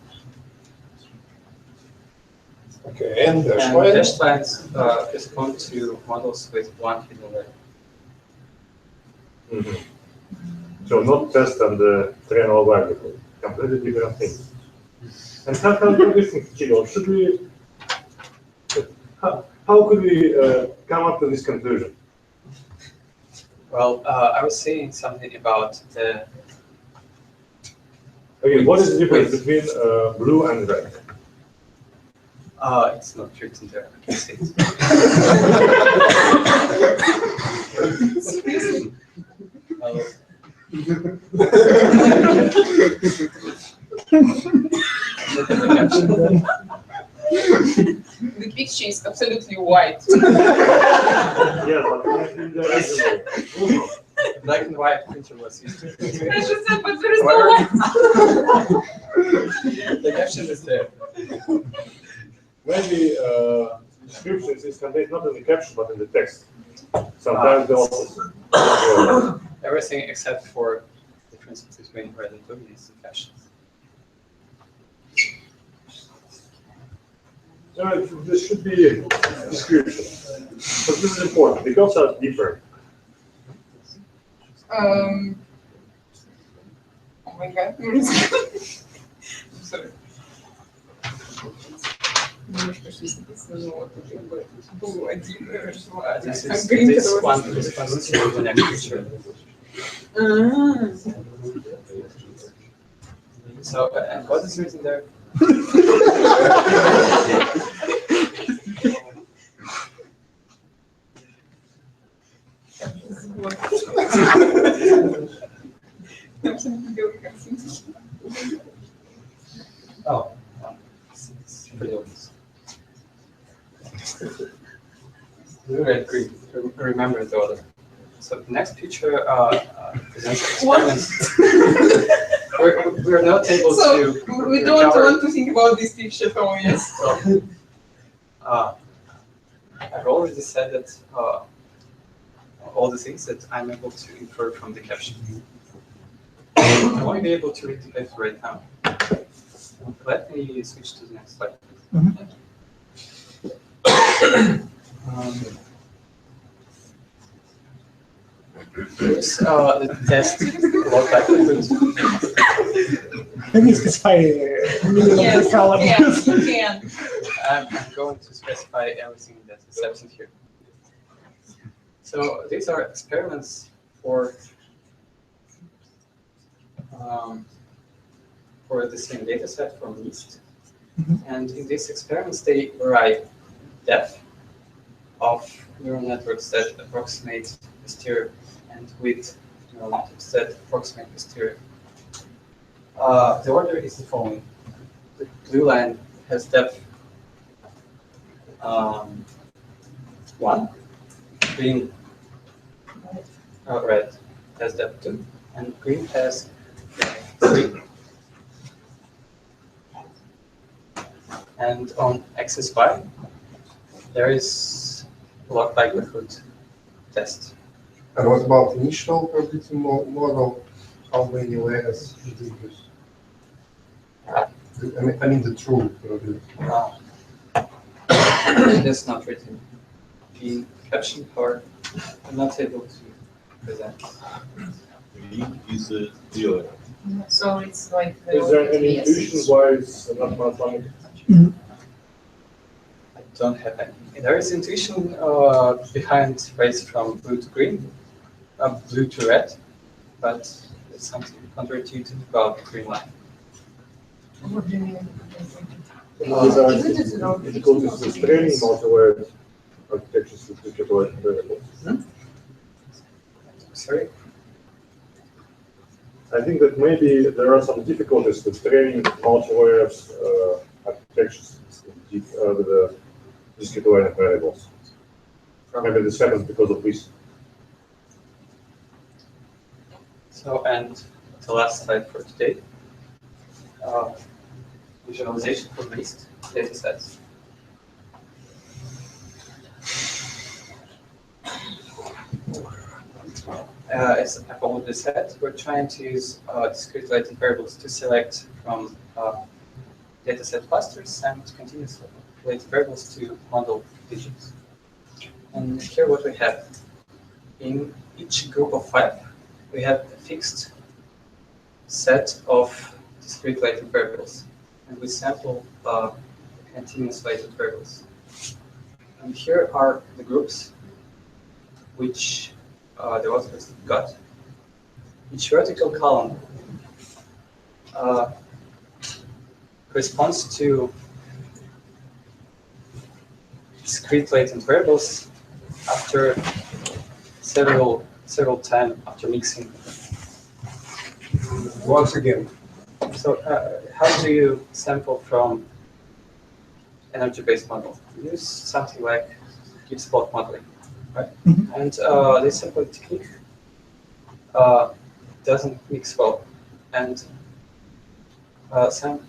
[SPEAKER 4] Okay, and dash
[SPEAKER 6] And
[SPEAKER 4] line?
[SPEAKER 6] dashed lines correspond to models with one hidden layer.
[SPEAKER 5] Mhm. So not test and train all variable, completely different things. And how do we think, Kirill? Should we? How could we come up to this conclusion?
[SPEAKER 6] Well, I was saying something about the
[SPEAKER 5] Okay, what is the difference between blue and red?
[SPEAKER 6] it's not written there. I can see it.
[SPEAKER 8] The picture is absolutely white.
[SPEAKER 5] Yeah, but in the original.
[SPEAKER 6] Black and white printer was used to.
[SPEAKER 8] I just said, but there is no white.
[SPEAKER 6] The caption is there.
[SPEAKER 5] Maybe descriptions is contained not in the caption but in the text. Sometimes the opposite.
[SPEAKER 6] Everything except for differences between red and blue is in captions.
[SPEAKER 5] This should be a description. But this is important. The codes are different.
[SPEAKER 8] Oh my god. I'm sorry. Немножко жизнь написано, вот уже был один, два.
[SPEAKER 6] This
[SPEAKER 8] А
[SPEAKER 6] is
[SPEAKER 8] green
[SPEAKER 6] this
[SPEAKER 8] color.
[SPEAKER 6] one responds to the next picture. So, and what is written there? Oh, it's pretty obvious. Blue, red, green. Remember the order. So the next picture presents experiments. We're not able
[SPEAKER 8] So
[SPEAKER 6] to.
[SPEAKER 8] we don't
[SPEAKER 6] recover-
[SPEAKER 8] want to think about this picture, oh yes.
[SPEAKER 6] I've already said that all the things that I'm able to infer from the caption. I won't be able to read the paper right now. Let me switch to the next slide. Here's the test log likelihood.
[SPEAKER 1] Can you specify minimum
[SPEAKER 8] Yes,
[SPEAKER 1] column?
[SPEAKER 8] yes, you can.
[SPEAKER 6] I'm going to specify everything that is absent here. So these are experiments for the same data set from NIST. And in these experiments, they vary depth of neural networks that approximate posterior and width of neural networks that approximate posterior. The order is the following. The blue line has depth 1, green, red has depth 2, and green has 3. And on axis y, there is log likelihood test.
[SPEAKER 4] And what about initial probability model? How many layers did you use? I mean the true probability.
[SPEAKER 6] That's not written in caption, or I'm not able to present.
[SPEAKER 5] V is 0.
[SPEAKER 8] So it's like the
[SPEAKER 5] Is there any
[SPEAKER 8] yes.
[SPEAKER 5] intuition why it's not monotonic?
[SPEAKER 6] I don't have any. There is intuition behind race from blue to green, blue to red, but it's something counterintuitive about the green line.
[SPEAKER 8] What do you mean?
[SPEAKER 5] These are difficulties with training multi-layered architectures with distributed variables.
[SPEAKER 6] Sorry?
[SPEAKER 5] I think that maybe there are some difficulties with training multi-layered architectures with the distributed variables. Maybe this happens because of this.
[SPEAKER 6] So, and the last slide for today. Visualization for mixed data sets. As I've already said, we're trying to use discrete latent variables to select from dataset clusters and continuous latent variables to model digits. And here what we have. In each group of 5, we have a fixed set of discrete latent variables. And we sample continuous latent variables. And here are the groups which the authors got. Each vertical column corresponds to discrete latent variables after several times after mixing.
[SPEAKER 4] Once again.
[SPEAKER 6] So how do you sample from energy-based model? You use something like Gibbs plot modeling, right? And this sample technique doesn't mix well, and some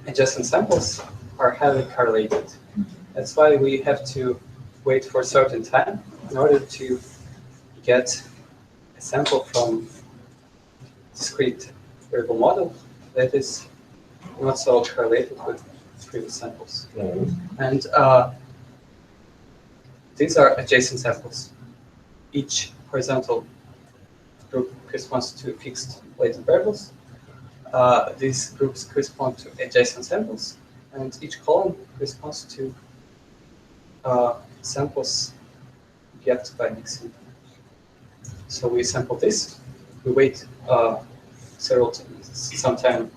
[SPEAKER 6] adjacent samples are highly correlated. That's why we have to wait for a certain time in order to get a sample from discrete variable model that is not so correlated with previous samples. And these are adjacent samples. Each horizontal group corresponds to fixed latent variables. These groups correspond to adjacent samples, and each column corresponds to samples get by mixing. So we sample this, we wait some time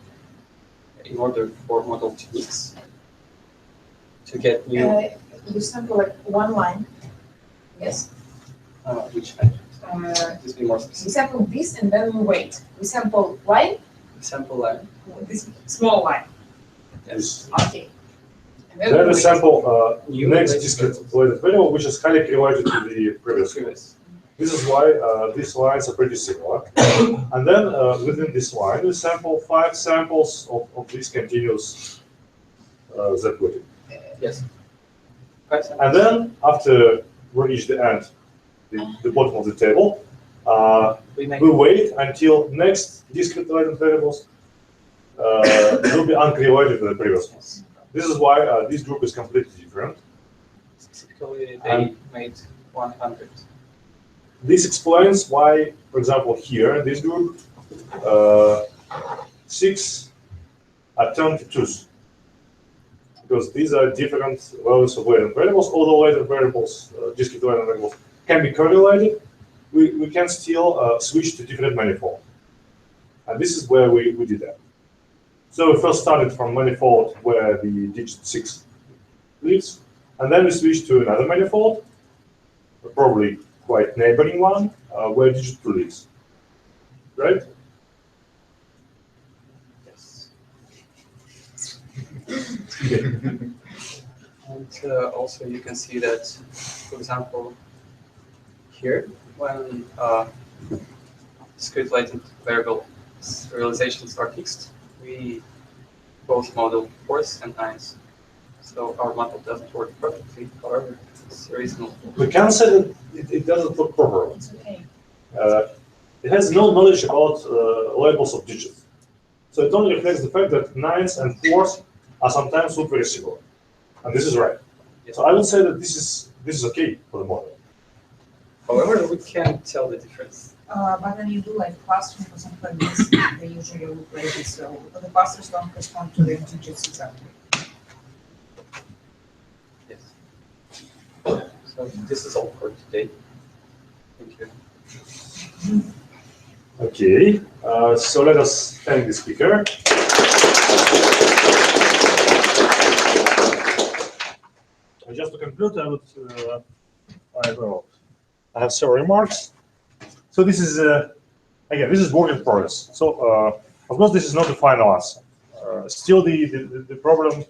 [SPEAKER 6] in order for model to mix to get new.
[SPEAKER 8] You sample like one line, yes?
[SPEAKER 6] Which line? Just be more
[SPEAKER 8] We
[SPEAKER 6] specific.
[SPEAKER 8] sample this and then we wait. We sample line,
[SPEAKER 6] Sample line.
[SPEAKER 8] this small line.
[SPEAKER 6] Yes.
[SPEAKER 8] Okay. And then
[SPEAKER 5] Then
[SPEAKER 8] we
[SPEAKER 5] we
[SPEAKER 8] wait.
[SPEAKER 5] sample
[SPEAKER 6] New
[SPEAKER 5] next
[SPEAKER 6] latent
[SPEAKER 5] discrete
[SPEAKER 6] variables.
[SPEAKER 5] latent variable, which is highly correlated to the previous one.
[SPEAKER 6] Previous.
[SPEAKER 5] This is why these lines are pretty similar. And then within this line, we sample 5 samples of this continuous Z-weighted.
[SPEAKER 6] Yes. Right.
[SPEAKER 5] And then after we reach the end, the bottom of the table,
[SPEAKER 6] We make
[SPEAKER 5] we wait until next discrete latent variables will be uncorrelated with the previous one. This is why this group is completely different.
[SPEAKER 6] Typically, they made 100.
[SPEAKER 5] This explains why, for example, here in this group, 6 are turned to 2s. Because these are different values of latent variables. Although latent variables, discrete latent variables, can be correlated, we can still switch to different manifold. And this is where we did that. So we first started from manifold where the digit 6 lives, and then we switched to another manifold, probably quite neighboring one, where digit 2 lives. Right?
[SPEAKER 6] Yes. And also you can see that, for example, here, when discrete latent variable realizations are fixed, we both model 4s and 9s. So our model doesn't work perfectly, however, it's reasonable.
[SPEAKER 5] We can say that it doesn't work properly.
[SPEAKER 8] Okay.
[SPEAKER 5] It has no knowledge about labels of digits. So it only reflects the fact that 9s and 4s are sometimes look very similar. And this is right.
[SPEAKER 6] Yes.
[SPEAKER 5] So I would say that this is okay for the model.
[SPEAKER 6] However, we can't tell the difference.
[SPEAKER 8] But when you do like clustering or something like this, they usually look like this. So the clusters don't correspond to the digits exactly.
[SPEAKER 6] Yes. So this is all for today. Thank you.
[SPEAKER 5] Okay, so let us thank the speaker. And just to conclude, I have several remarks. So this is again, this is work in progress. So of course, this is not the final answer. Still, the problem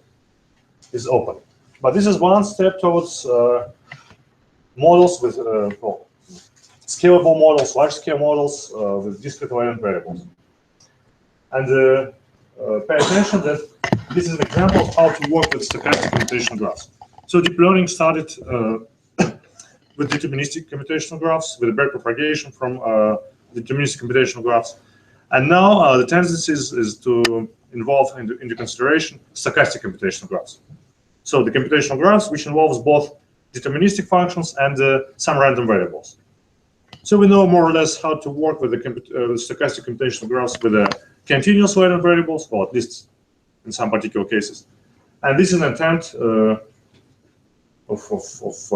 [SPEAKER 5] is open. But this is one step towards models with scalable models, large-scale models with discrete latent variables. And pay attention that this is an example of how to work with stochastic computation graphs. So deep learning started with deterministic computational graphs, with backpropagation from deterministic computational graphs. And now the tendency is to involve into consideration stochastic computational graphs. So the computational graphs, which involves both deterministic functions and some random variables. So we know more or less how to work with the stochastic computational graphs with continuous latent variables, or at least in some particular cases. And this is an attempt of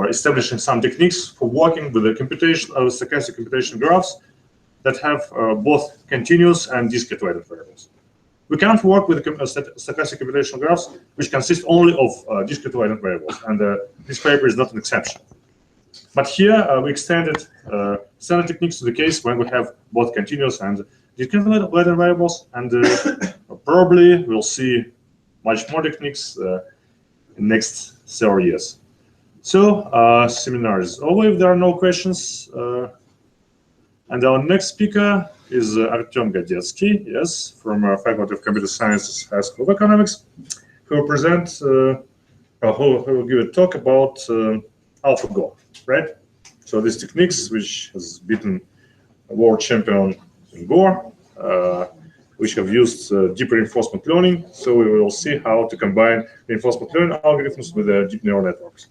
[SPEAKER 5] establishing some techniques for working with the stochastic computation graphs that have both continuous and discrete latent variables. We can't work with stochastic computational graphs which consist only of discrete latent variables, and this paper is not an exception. But here we extended standard techniques to the case when we have both continuous and discrete latent variables, and probably we'll see much more techniques in next several years. So seminar is over if there are no questions. And our next speaker is Artem Gadetsky, yes, from Faculty of Computer Sciences, High School of Economics, who will present, who will give a talk about AlphaGo, right? So these techniques, which has beaten a world champion in Go, which have used deep reinforcement learning. So we will see how to combine reinforcement learning algorithms with deep neural networks.